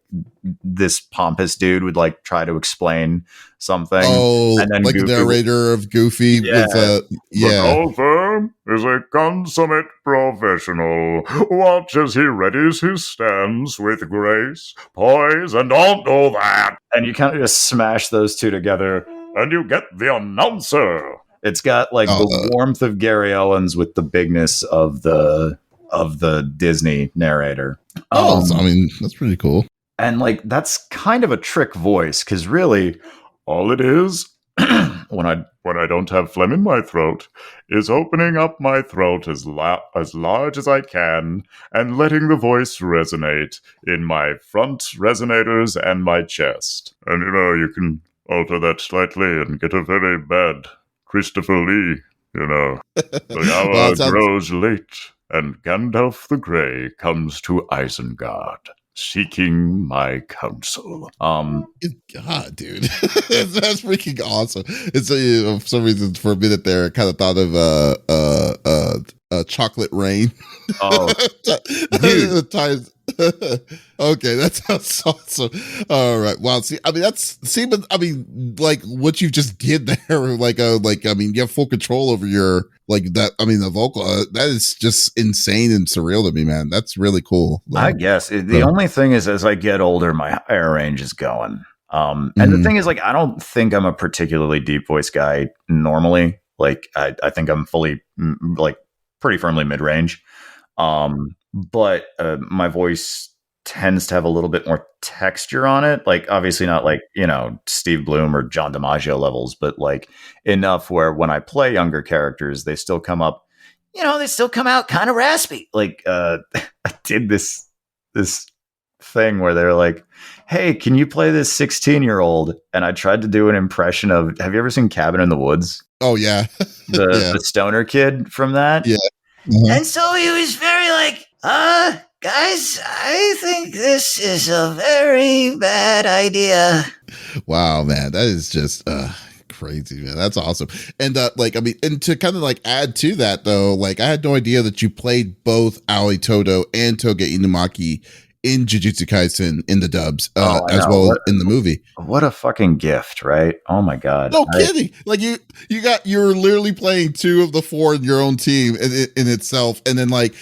this pompous dude would like try to explain something. Oh, and then like Goofy the narrator of Goofy with The golfer is a consummate professional. Watch as he readies his stance with grace, poise, and all that. And you kind of just smash those two together, and you get the announcer. It's got like the warmth of Gary Owens with the bigness of the Disney narrator. I mean, that's pretty cool. And like that's kind of a trick voice, because really all it is when I don't have phlegm in my throat is opening up my throat as large as I can and letting the voice resonate in my front resonators and my chest. And you know, you can alter that slightly and get a very bad Christopher Lee, you know. The hour grows late, and Gandalf the Grey comes to Isengard. seeking my counsel. God, dude, that's freaking awesome. It's for some reason for a minute there, I kind of thought of chocolate rain. Oh, dude. Okay, that sounds awesome. All right, wow. See, I mean, but I mean, like what you just did there, I mean, you have full control over your that. I mean, the vocal that is just insane and surreal to me, man. That's really cool. I guess the only thing is, as I get older, my higher range is going. And the thing is, like, I don't think I'm a particularly deep voice guy normally. Like, I think I'm fully like pretty firmly mid range. But my voice tends to have a little bit more texture on it. Like, obviously not like, Steve Bloom or John DiMaggio levels, but like enough where when I play younger characters, they still come up, they still come out kind of raspy. Like, I did this thing where they're like, hey, can you play this 16-year-old? And I tried to do an impression of, have you ever seen Cabin in the Woods? Oh, yeah. The stoner kid from that? Yeah. Mm-hmm. And so he was very like, guys, I think this is a very bad idea. Wow, man. That is just crazy, man. That's awesome. And and to kind of like add to that though, like I had no idea that you played both Aoi Todo and Toga Inumaki in Jujutsu Kaisen in the dubs, as well as in the movie. What a fucking gift, right? Oh my god! No kidding. Like you're literally playing two of the four in your own team in itself, and then like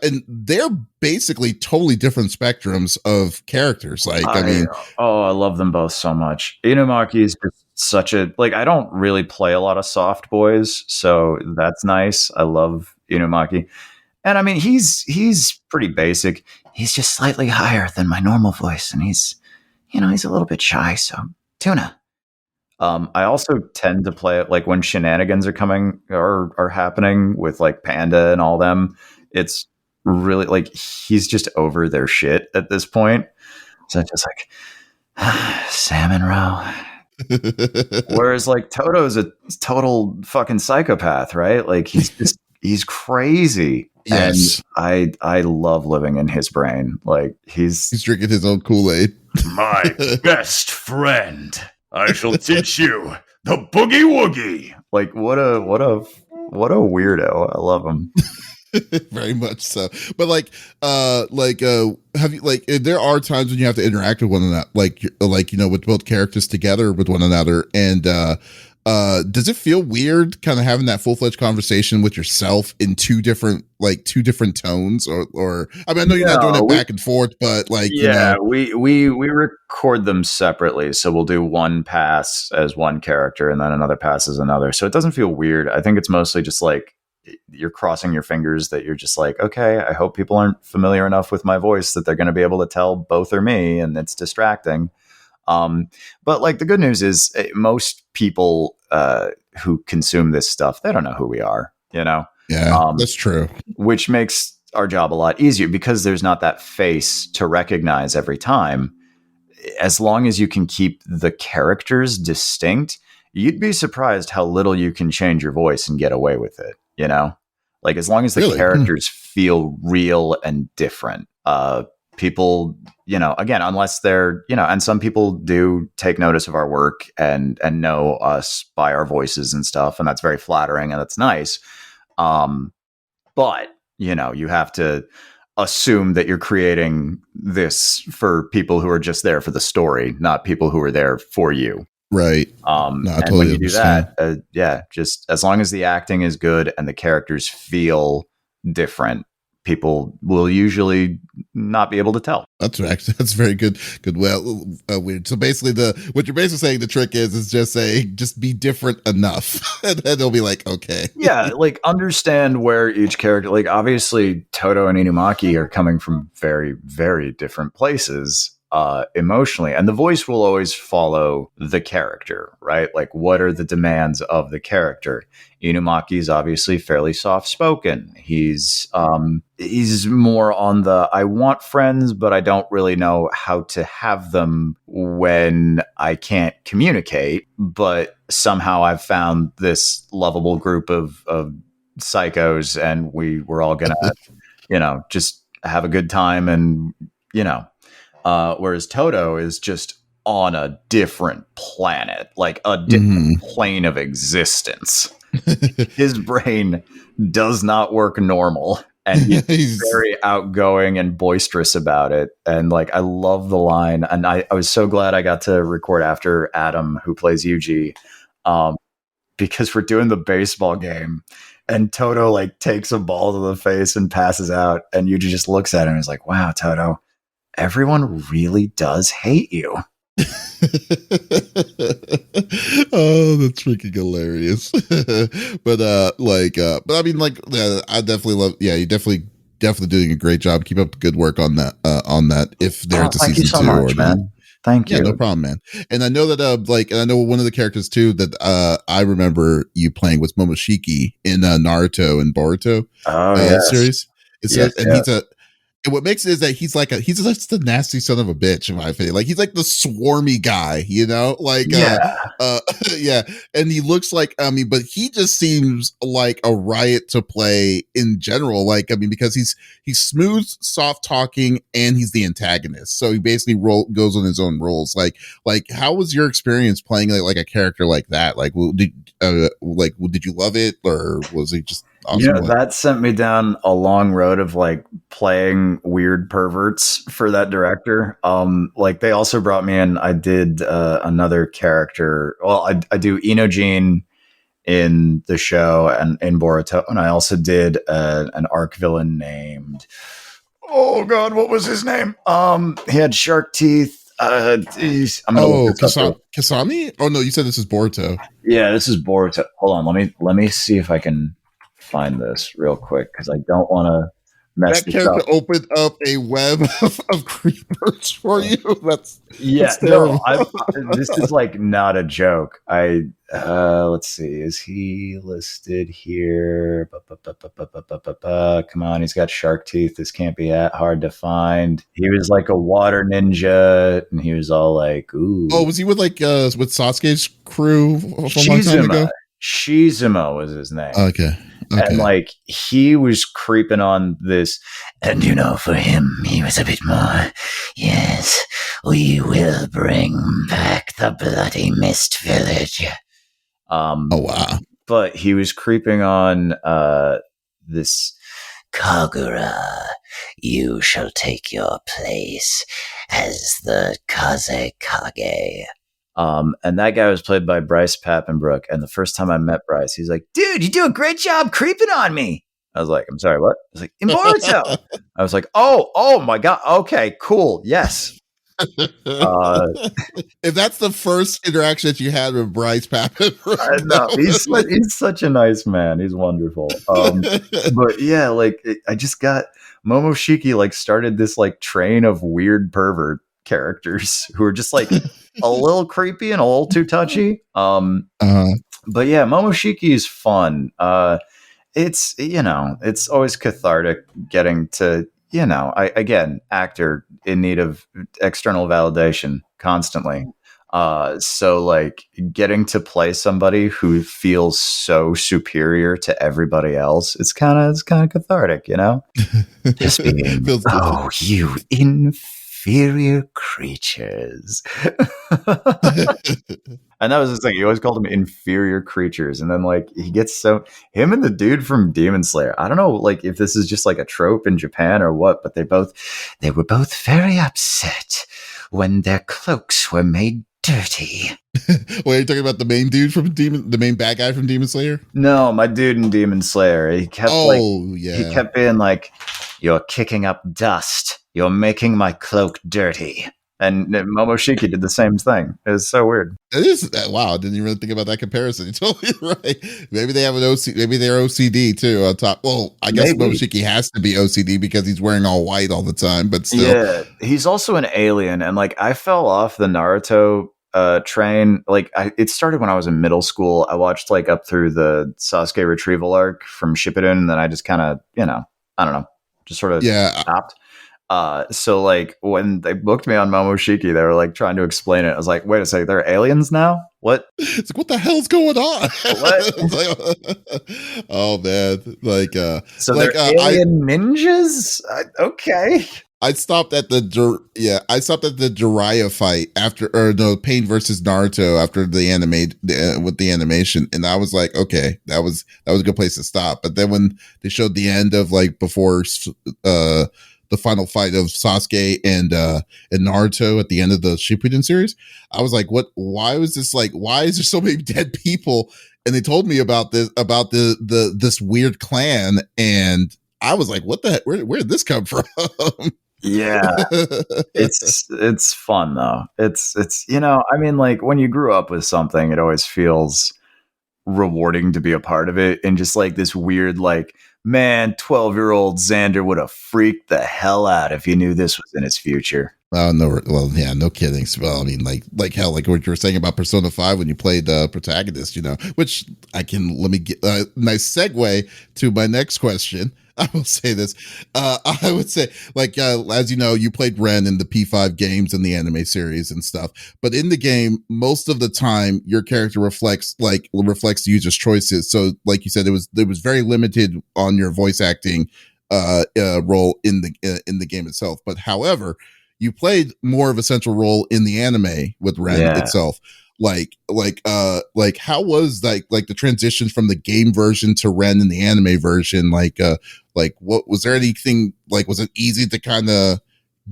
and they're basically totally different spectrums of characters. Like I love them both so much. Inumaki is just such a I don't really play a lot of soft boys, so that's nice. I love Inumaki. And I mean, he's pretty basic. He's just slightly higher than my normal voice, and he's a little bit shy. So tuna. I also tend to play it like when shenanigans are coming or happening with like Panda and all them. It's really like he's just over their shit at this point. So it's just like salmon roe. Whereas like Toto's a total fucking psychopath, right? Like he's crazy. Yes. And I love living in his brain. Like he's drinking his own Kool-Aid. My best friend. I shall teach you the boogie woogie. Like what a weirdo. I love him. Very much so. But have you there are times when you have to interact with one another, with both characters together with one another, and does it feel weird kind of having that full-fledged conversation with yourself in two different tones or I mean, I know you're not doing it back and forth, but we record them separately, so we'll do one pass as one character and then another pass as another, so it doesn't feel weird. I think it's mostly just like you're crossing your fingers that you're just like, okay, I hope people aren't familiar enough with my voice that they're going to be able to tell both are me, and it's distracting. But like the good news is most people who consume this stuff, they don't know who we are, Yeah, that's true. Which makes our job a lot easier because there's not that face to recognize every time. As long as you can keep the characters distinct, you'd be surprised how little you can change your voice and get away with it. Like as long as the characters feel real and different, people, again, unless they're, and some people do take notice of our work and know us by our voices and stuff. And that's very flattering and that's nice. But, you have to assume that you're creating this for people who are just there for the story, not people who are there for you. Right. And when you do that, just as long as the acting is good and the characters feel different, people will usually not be able to tell. That's very good. Well, weird. So basically, what you're basically saying, the trick is just be different enough, and then they'll be like, okay, yeah, like understand where each character. Like obviously, Todo and Inumaki are coming from very, very different places. Emotionally, and the voice will always follow the character, right? Like what are the demands of the character? Inumaki is obviously fairly soft spoken. He's more on the I want friends, but I don't really know how to have them when I can't communicate, but somehow I've found this lovable group of psychos and we're all gonna just have a good time and Whereas Toto is just on a different planet, like a different plane of existence. His brain does not work normal, and he's very outgoing and boisterous about it. And like, I love the line, and I was so glad I got to record after Adam, who plays Yuji, because we're doing the baseball game, and Toto like takes a ball to the face and passes out, and Yuji just looks at him and is like, "Wow, Toto, everyone really does hate you." Oh, that's freaking hilarious. But I mean, like, I definitely love. Yeah, you definitely doing a great job. Keep up the good work on that. If there's a thank you season so 2 much, or man. Thank you. Yeah, no problem, man. And I know that and I know one of the characters too that I remember you playing was Momoshiki in Naruto and Boruto series. And what makes it is that he's just a nasty son of a bitch, in my opinion. Like, he's like the swarmy guy, you know? Like, yeah. And he looks like, I mean, but he just seems like a riot to play in general. Like, I mean, because he's smooth, soft talking, and he's the antagonist. So he basically goes on his own roles. Like, how was your experience playing like a character like that? Like, did you love it, or was it just awesome? That sent me down a long road of like playing weird perverts for that director. Like, they also brought me in. I did another character. Well, I do Inojin in the show and in Boruto, and I also did an arc villain named, oh god, what was his name? He had shark teeth. Kasami? Oh no, you said this is Boruto. Yeah, this is Boruto. Hold on, let me see if I can find this real quick, because I don't want to mess that character up. Opened up a web of creepers for you. That's terrible. This is like not a joke. Let's see, is he listed here? Come on, he's got shark teeth. This can't be that hard to find. He was like a water ninja, and he was all like, ooh. Oh, was he with with Sasuke's crew from a long time ago? Shizuma was his name. Okay. And like, he was creeping on this, and for him, he was a bit more, yes, we will bring back the bloody mist village. Oh wow. But he was creeping on this, Kagura, you shall take your place as the Kazekage. And that guy was played by Bryce Pappenbrook. And the first time I met Bryce, he's like, dude, you do a great job creeping on me. I was like, I'm sorry, what? I was like, in Boruto. I was like, oh my God. Okay, cool. Yes. If that's the first interaction that you had with Bryce Pappenbrook. I know. He's such a nice man. He's wonderful. But yeah, like, I just got Momoshiki, like, started this like train of weird pervert characters who are just like a little creepy and a little too touchy. But yeah, Momoshiki is fun. It's it's always cathartic getting to again, actor in need of external validation constantly. So like, getting to play somebody who feels so superior to everybody else, it's kind of cathartic, Just being, oh, you inferior creatures. And that was his thing. He always called them inferior creatures. And then like, he gets him and the dude from Demon Slayer, I don't know like if this is just like a trope in Japan or what, but they were both very upset when their cloaks were made dirty. Wait, are you talking about the main dude from the main bad guy from Demon Slayer? No, my dude in Demon Slayer. He kept he kept being like, you're kicking up dust. You're making my cloak dirty. And Momoshiki did the same thing. It was so weird. It is. Wow, I didn't even think about that comparison. You're totally right. Maybe they have maybe they're OCD too on top. Well, I guess Momoshiki has to be OCD because he's wearing all white all the time, but still. Yeah, he's also an alien. And like, I fell off the Naruto train. Like, it started when I was in middle school. I watched like up through the Sasuke retrieval arc from Shippuden, and then I just kind of, I don't know, just sort of stopped. So like, when they booked me on Momoshiki, they were like trying to explain it. I was like, wait a second, they're aliens now? What? It's like, what the hell's going on? What? Oh man. Like, so like, they're alien ninjas? Okay. I stopped at the Jiraiya fight after, or no, Pain versus Naruto after the with the animation, and I was like, okay, that was a good place to stop. But then when they showed the end of like before the final fight of Sasuke and Naruto at the end of the Shippuden series, I was like, what? Why was this like? Why is there so many dead people? And they told me about this weird clan, and I was like, what the heck? Where did this come from? Yeah. It's fun though. It's I mean, like when you grew up with something, it always feels rewarding to be a part of it. And just like this weird, like, man, 12-year-old Xander would have freaked the hell out if he knew this was in his future. Oh no! Well, yeah, no kidding. Well, I mean, like hell, like what you were saying about Persona 5 when you played Protagonist, which let me get a nice segue to my next question. I will say this. I would say, like, as you know, you played Ren in the P5 games and the anime series and stuff. But in the game, most of the time, your character reflects the user's choices. So, like you said, it was very limited on your voice acting role in the game itself. But however, you played more of a central role in the anime with Ren itself. Like how was like the transition from the game version to Ren in the anime version? Like what was there anything, like was it easy to kind of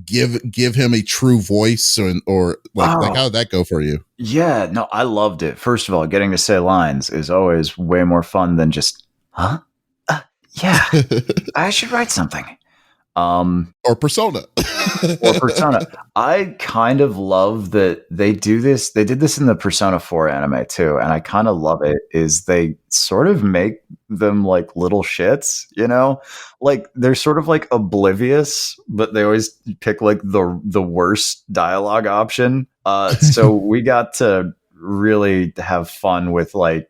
give him a true voice, or like how did that go for you? Yeah, no, I loved it. First of all, getting to say lines is always way more fun than just, huh? Yeah, I should write something. Or Persona. Or Persona. I kind of love that they do this. They did this in the Persona 4 anime too, and I kind of love it. Is they sort of make them like little shits, like they're sort of like oblivious, but they always pick like the worst dialogue option. So we got to really have fun with like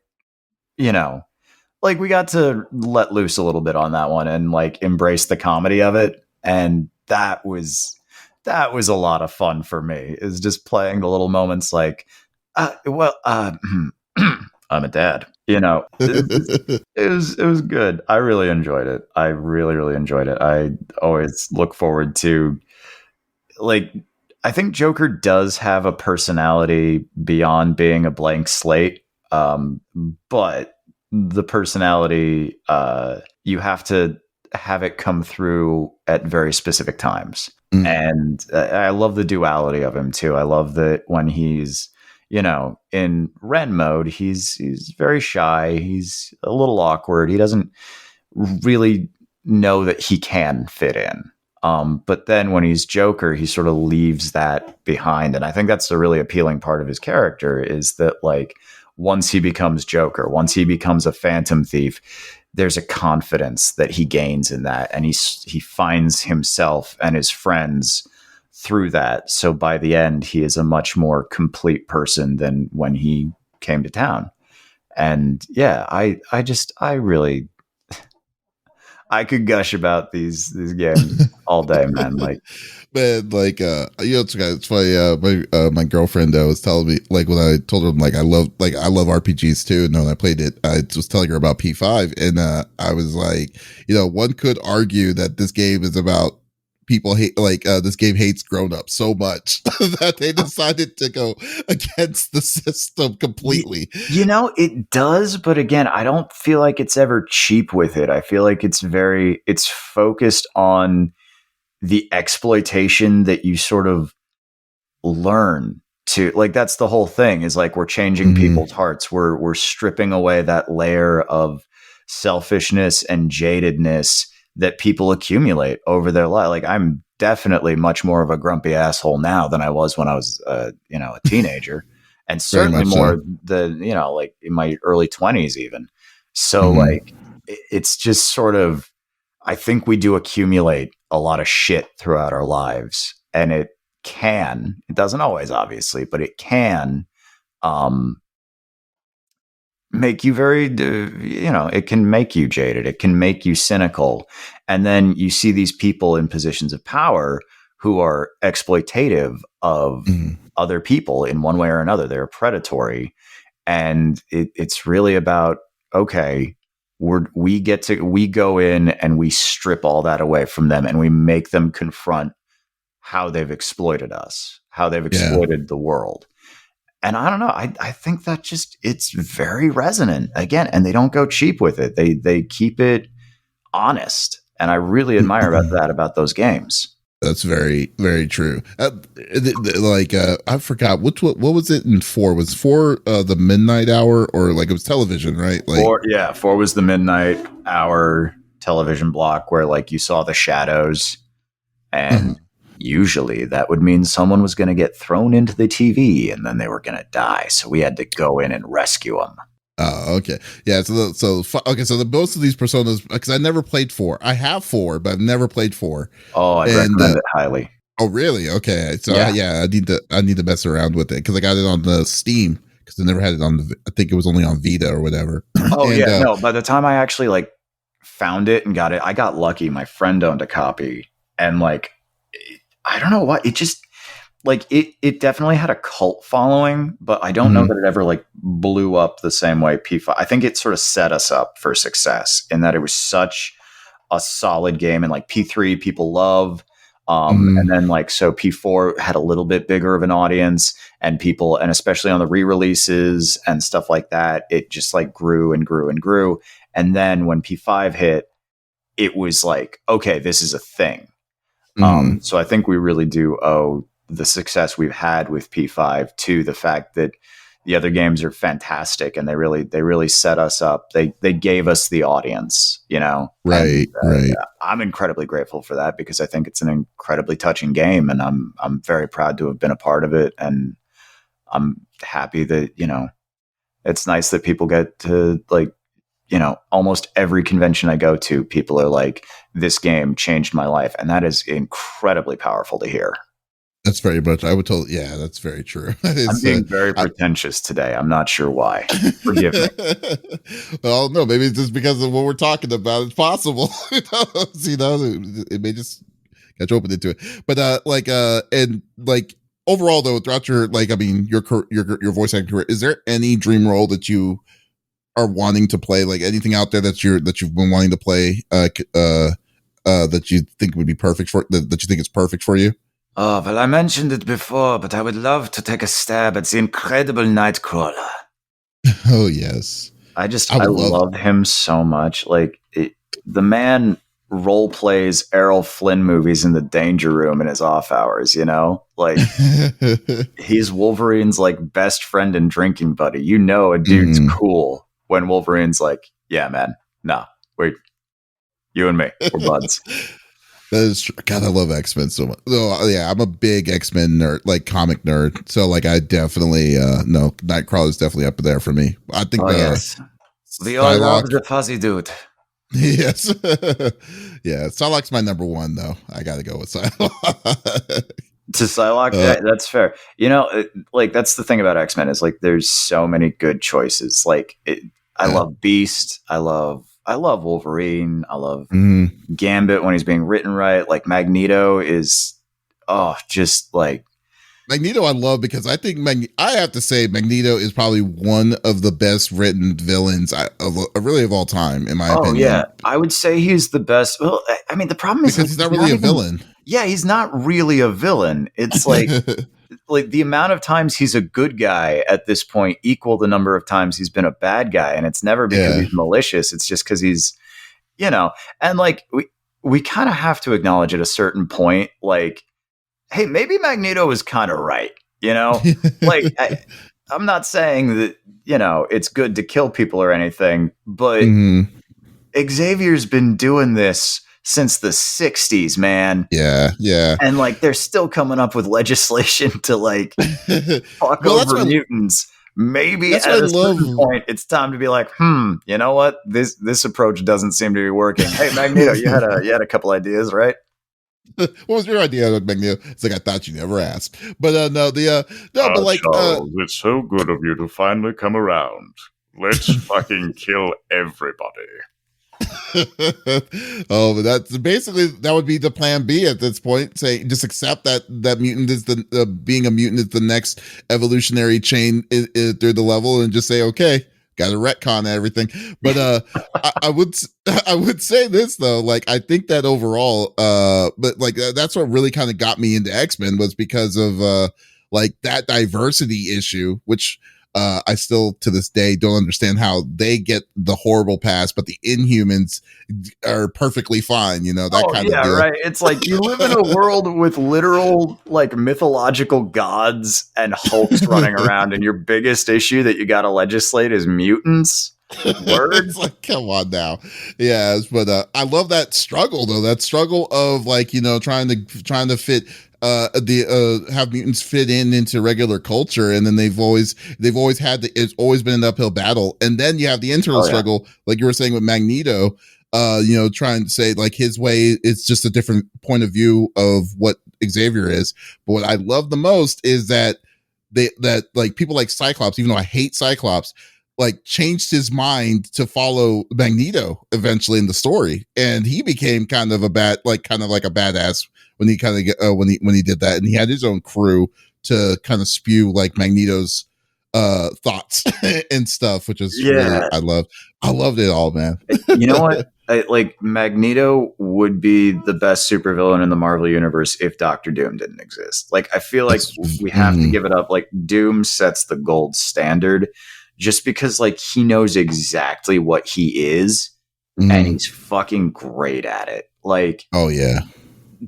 we got to let loose a little bit on that one and like embrace the comedy of it. And that was a lot of fun for me, is just playing the little moments like, I'm a dad, it was good. I really enjoyed it. I really, really enjoyed it. I always look forward to, like, I think Joker does have a personality beyond being a blank slate. But the personality, you have to have it come through at very specific times. And I love the duality of him too. I love that when he's, in Ren mode, he's very shy. He's a little awkward. He doesn't really know that he can fit in. But then when he's Joker, he sort of leaves that behind. And I think that's the really appealing part of his character, is that like, once he becomes Joker, once he becomes a Phantom Thief, there's a confidence that he gains in that, and he finds himself and his friends through that. So by the end, he is a much more complete person than when he came to town. And yeah, I really I could gush about these games all day, man. Like, man, like it's funny. My girlfriend was telling me, like, when I told her, like, I love RPGs too, and when I played it, I was telling her about P5, and I was like, one could argue that this game is about people hate, like, this game hates grown-ups so much that they decided to go against the system completely. It does, but again, I don't feel like it's ever cheap with it. I feel like it's focused on the exploitation that you sort of learn to, like, that's the whole thing, is like, we're changing people's hearts. We're stripping away that layer of selfishness and jadedness that people accumulate over their life. Like, I'm definitely much more of a grumpy asshole now than I was when I was, a teenager, and certainly more than, like in my early 20s even. So like, it's just sort of, I think we do accumulate a lot of shit throughout our lives, and it doesn't always, obviously, but it can, make you very, it can make you jaded. It can make you cynical. And then you see these people in positions of power who are exploitative of other people in one way or another. They're predatory. And it's really about, okay, we go in and we strip all that away from them, and we make them confront how they've exploited us, how they've exploited the world. And I don't know. I think that it's very resonant again, and they don't go cheap with it. They keep it honest, and I really admire about those games. That's very, very true. I forgot what was it in 4? Was 4 the midnight hour, or like it was television, right? Like 4 was the midnight hour television block where like you saw the shadows, and usually that would mean someone was going to get thrown into the TV and then they were going to die. So we had to go in and rescue them. Oh, okay. Yeah. So most of these personas, because I never played 4. I have 4, but I've never played 4. Oh, I recommend it highly. Oh, really? Okay. So I need to mess around with it because I got it on the Steam because I never had it on I think it was only on Vita or whatever. Oh, no. By the time I actually like found it and got it, I got lucky. My friend owned a copy, and like, I don't know what, it just like it definitely had a cult following, but I don't know that it ever like blew up the same way P5. I think it sort of set us up for success in that it was such a solid game, and like P3 people love. And then like, so P4 had a little bit bigger of an audience, and people, and especially on the re-releases and stuff like that, it just like grew and grew and grew. And then when P5 hit, it was like, okay, this is a thing. So I think we really do owe the success we've had with P5 to the fact that the other games are fantastic, and they really set us up. They gave us the audience, you know? Right. And, I'm incredibly grateful for that because I think it's an incredibly touching game, and I'm very proud to have been a part of it. And I'm happy that, you know, it's nice that people get to like, you know, almost every convention I go to, people are like, this game changed my life. And that is incredibly powerful to hear. That's very much, I would tell, yeah, that's very true. I'm being very pretentious today. I'm not sure why. Forgive me. Well, no, maybe it's just because of what we're talking about. It's possible. You know, it may just get you open into it. But and like overall though, throughout your, like, I mean, your voice acting career, is there any dream role that you are wanting to play? Like anything out there that you've been wanting to play, that you think would be perfect for, that you think is perfect for you? Oh, well, I mentioned it before, but I would love to take a stab at the incredible Nightcrawler. Oh, yes. I love him so much. Like, the man role plays Errol Flynn movies in the Danger Room in his off hours, you know? Like, he's Wolverine's, like, best friend and drinking buddy. You know a dude's cool when Wolverine's like, yeah, man, nah, wait, you and me, we're buds. That is true. God, I love X-Men so much. So, yeah, I'm a big X-Men nerd, like comic nerd. So, like, I definitely no, Nightcrawler is definitely up there for me. I think yes, we all love the fuzzy dude. Yes, yeah, Psylocke's my number one though. I got to go with Psylocke. To Psylocke, that's fair. You know, like that's the thing about X-Men is like there's so many good choices. Like, I love Beast. I love Wolverine. I love Gambit when he's being written right. Like Magneto is, just like Magneto. I love because I think I have to say Magneto is probably one of the best written villains of all time, in my opinion. Yeah, I would say he's the best. Well, I mean, the problem is because he's not really a villain. Yeah, he's not really a villain. It's like. Like the amount of times he's a good guy at this point equal the number of times he's been a bad guy. And it's never because he's malicious. It's just because he's, you know, and like we kind of have to acknowledge at a certain point, like, hey, maybe Magneto is kind of right. You know, like I'm not saying that, you know, it's good to kill people or anything, but Xavier's been doing this since the 60s, man. Yeah. And like they're still coming up with legislation to like fuck over mutants. Maybe at a certain point it's time to be like, you know what? This approach doesn't seem to be working. Hey Magneto, you had a couple ideas, right? What was your idea, Magneto? It's like I thought you never asked. But but like Charles, it's so good of you to finally come around. Let's fucking kill everybody. Oh, but that's basically that would be the plan B at this point. Say just accept that mutant is the being a mutant is the next evolutionary chain through the level, and just say okay, got to retcon everything. But I would say this though, like I think that overall, but like that's what really kind of got me into X-Men was because of like that diversity issue, which I still to this day don't understand how they get the horrible pass, but the Inhumans are perfectly fine. You know that kind of deal. Right. It's like you live in a world with literal like mythological gods and Hulks running around, and your biggest issue that you got to legislate is mutants. It's like, come on now. Yes, but I love that struggle though. That struggle of like, you know, trying to fit have mutants fit into regular culture, and then they've always had it's always been an uphill battle. And then you have the internal struggle, like you were saying with Magneto, you know, trying to say like his way is just a different point of view of what Xavier is. But what I love the most is that that like people like Cyclops, even though I hate Cyclops, like changed his mind to follow Magneto eventually in the story, and he became kind of a badass when he kind of when he did that, and he had his own crew to kind of spew like Magneto's thoughts and stuff, which is really, I loved it all, man. You know what? Like Magneto would be the best supervillain in the Marvel universe if Doctor Doom didn't exist. Like I feel like we have to give it up. Like Doom sets the gold standard. Just because, like, he knows exactly what he is, and he's fucking great at it. Like, oh yeah,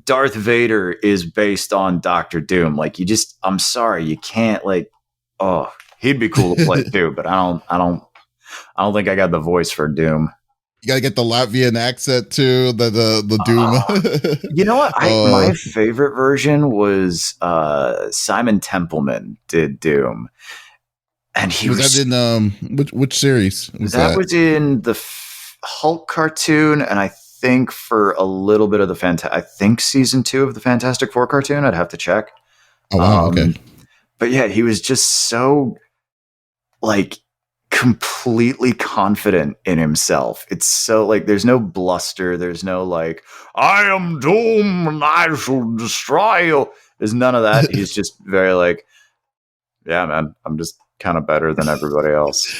Darth Vader is based on Doctor Doom. Like, I'm sorry, you can't like. Oh, he'd be cool to play too, but I don't think I got the voice for Doom. You gotta get the Latvian accent too. The Doom. You know what? My favorite version was Simon Templeman did Doom. And he was that in which series was that? Was in the Hulk cartoon, and I think for a little bit of the I think season 2 of the Fantastic Four cartoon. I'd have to check. Oh wow, okay. But yeah, he was just so like completely confident in himself. It's so like there's no bluster, there's no like I am Doom and I shall destroy you. There's none of that. He's just very like, yeah, man, I'm just kind of better than everybody else.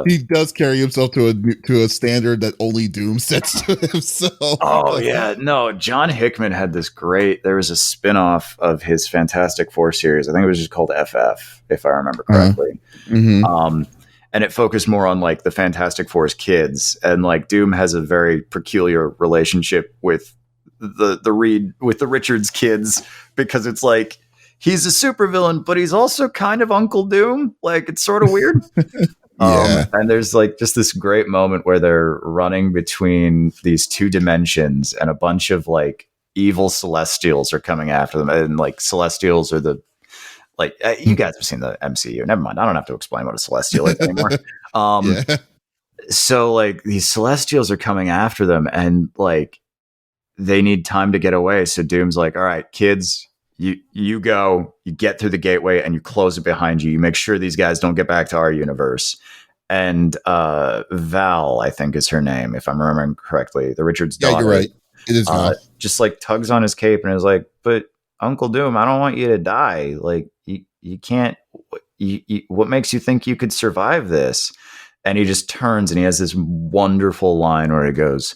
He does carry himself to a standard that only Doom sets to himself. Oh yeah, no. John Hickman had this great. There was a spinoff of his Fantastic Four series. I think it was just called FF, if I remember correctly. And it focused more on like the Fantastic Four's kids, and like Doom has a very peculiar relationship with the Richards kids, because it's like he's a supervillain, but he's also kind of Uncle Doom. Like, it's sort of weird. And there's like just this great moment where they're running between these two dimensions, and a bunch of like evil Celestials are coming after them. And like Celestials are the like you guys have seen the MCU. Never mind. I don't have to explain what a Celestial is anymore. So like these Celestials are coming after them, and like they need time to get away. So Doom's like, all right, kids, you go, you get through the gateway and you close it behind you. You make sure these guys don't get back to our universe. And Val, I think is her name, if I'm remembering correctly, the Richards daughter. You're right. It is Val. Just like tugs on his cape and is like, but Uncle Doom, I don't want you to die. Like you can't, what makes you think you could survive this? And he just turns and he has this wonderful line where he goes,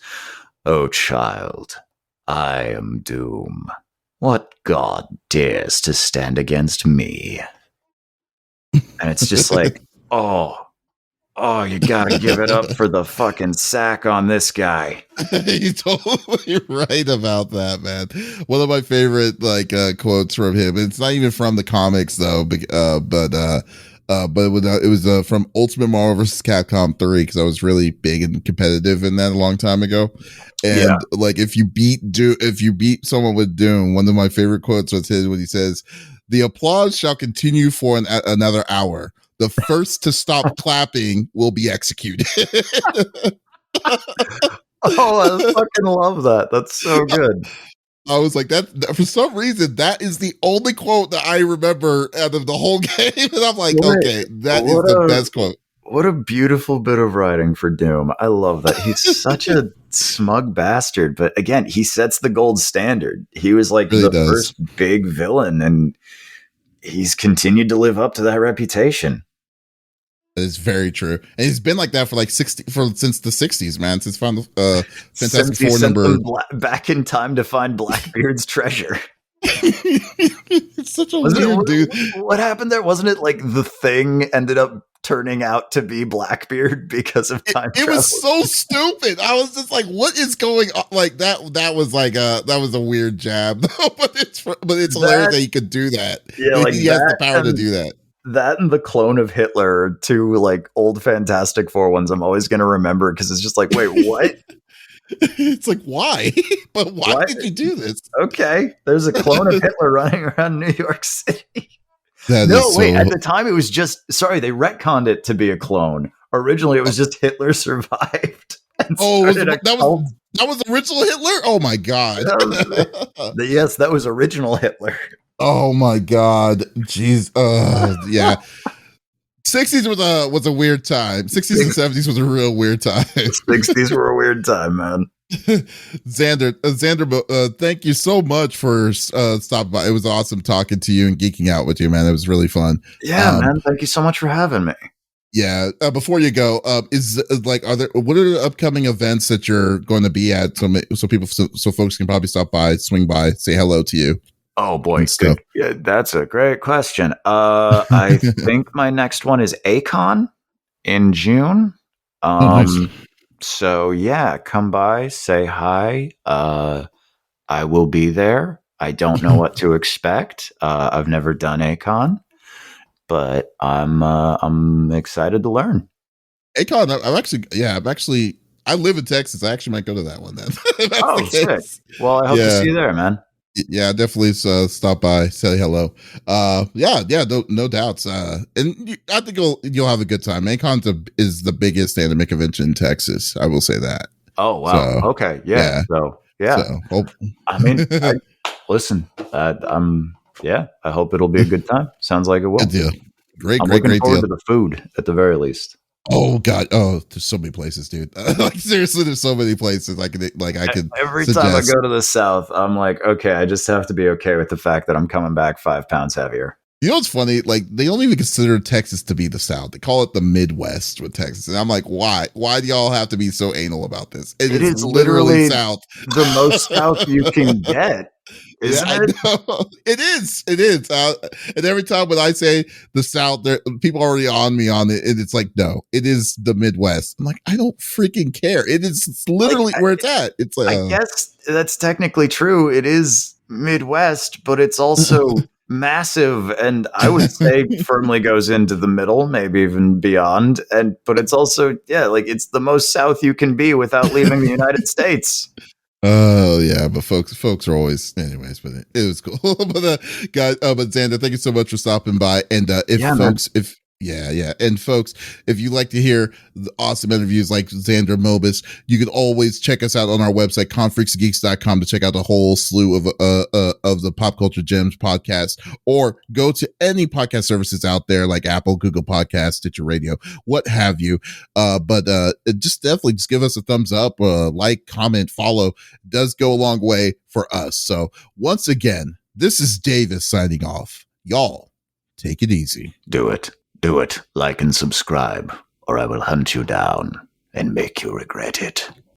"Oh child, I am Doom. What god dares to stand against me?" And it's just like, oh, you gotta give it up for the fucking sack on this guy. You're totally right about that, man. One of my favorite like quotes from him. It's not even from the comics though, but it was from Ultimate Marvel vs. Capcom 3, because I was really big and competitive in that a long time ago. And like if you beat someone with Doom, one of my favorite quotes was his when he says, "The applause shall continue for another hour. The first to stop clapping will be executed." Oh, I fucking love that. That's so good. I was like, that for some reason, that is the only quote that I remember out of the whole game. And I'm like, okay, that is the best quote. What a beautiful bit of writing for Doom. I love that. He's such a smug bastard. But again, he sets the gold standard. He was like the first big villain, and he's continued to live up to that reputation. It's very true, and he's been like that for like since the 60s, man. Since Fantastic Since he Four sent number them back in time to find Blackbeard's treasure. it's such a Wasn't weird dude. What happened there? Wasn't it like the Thing ended up turning out to be Blackbeard because of time It travel? was so stupid. I was just like, "What is going on?" Like that was like that was a weird jab, but it's hilarious that he could do that. Yeah, like he has the power to do that. That and the clone of Hitler are two like old Fantastic Four ones I'm always going to remember because it's just like, wait, what? It's like, why? But why did you do this? Okay, there's a clone of Hitler running around New York City. At the time it was just, they retconned it to be a clone. Originally it was just Hitler survived. That was original Hitler? Oh my God. Yes, that was original Hitler. Oh my God. Jeez. Yeah. 60s was a weird time. 60s and 70s was a real weird time. 60s were a weird time, man. Xander, thank you so much for stopping by. It was awesome talking to you and geeking out with you, man. It was really fun. Yeah, man. Thank you so much for having me. Yeah. Before you go, what are the upcoming events that you're going to be at? So folks can probably stop by, swing by, say hello to you. Oh boy, good. Yeah, that's a great question. I think my next one is Acon in June. Nice. So yeah, come by, say hi. I will be there. I don't know what to expect. I've never done Acon, but I'm excited to learn. Acon, I live in Texas. I actually might go to that one then. Oh, sick. Well, I hope to see you there, man. Yeah, definitely stop by, say hello. No doubts. And I think you'll have a good time. Acon is the biggest anime convention in Texas. I will say that. Oh wow. So, okay. Yeah. I mean, listen. I hope it'll be a good time. Sounds like it will. Good deal. I'm looking forward to the food at the very least. Oh God! Oh, there's so many places, dude. Like seriously, there's so many places I could Every time I go to the South, I'm like, okay, I just have to be okay with the fact that I'm coming back 5 pounds heavier. You know what's funny? Like they don't even consider Texas to be the South. They call it the Midwest with Texas, and I'm like, why? Why do y'all have to be so anal about this? It is literally South, the most South you can get. Isn't it? It is. And every time when I say the South, people are already on me on it. And it's like, no, it is the Midwest. I'm like, I don't freaking care. It's literally where it's at. It's I guess that's technically true. It is Midwest, but it's also massive. And I would say firmly goes into the middle, maybe even beyond. But it's also, it's the most South you can be without leaving the United States. Oh yeah, but folks are always, anyways. But it was cool. But guys, but Xander, thank you so much for stopping by. And and folks, if you like to hear the awesome interviews like Xander Mobus, you can always check us out on our website, confreaksgeeks.com, to check out the whole slew of the Pop Culture Gems podcast, or go to any podcast services out there like Apple, Google Podcasts, Stitcher Radio, what have you. But just definitely just give us a thumbs up, like, comment, follow. It does go a long way for us. So once again, this is Davis signing off. Y'all take it easy. Do it. Like and subscribe, or I will hunt you down and make you regret it.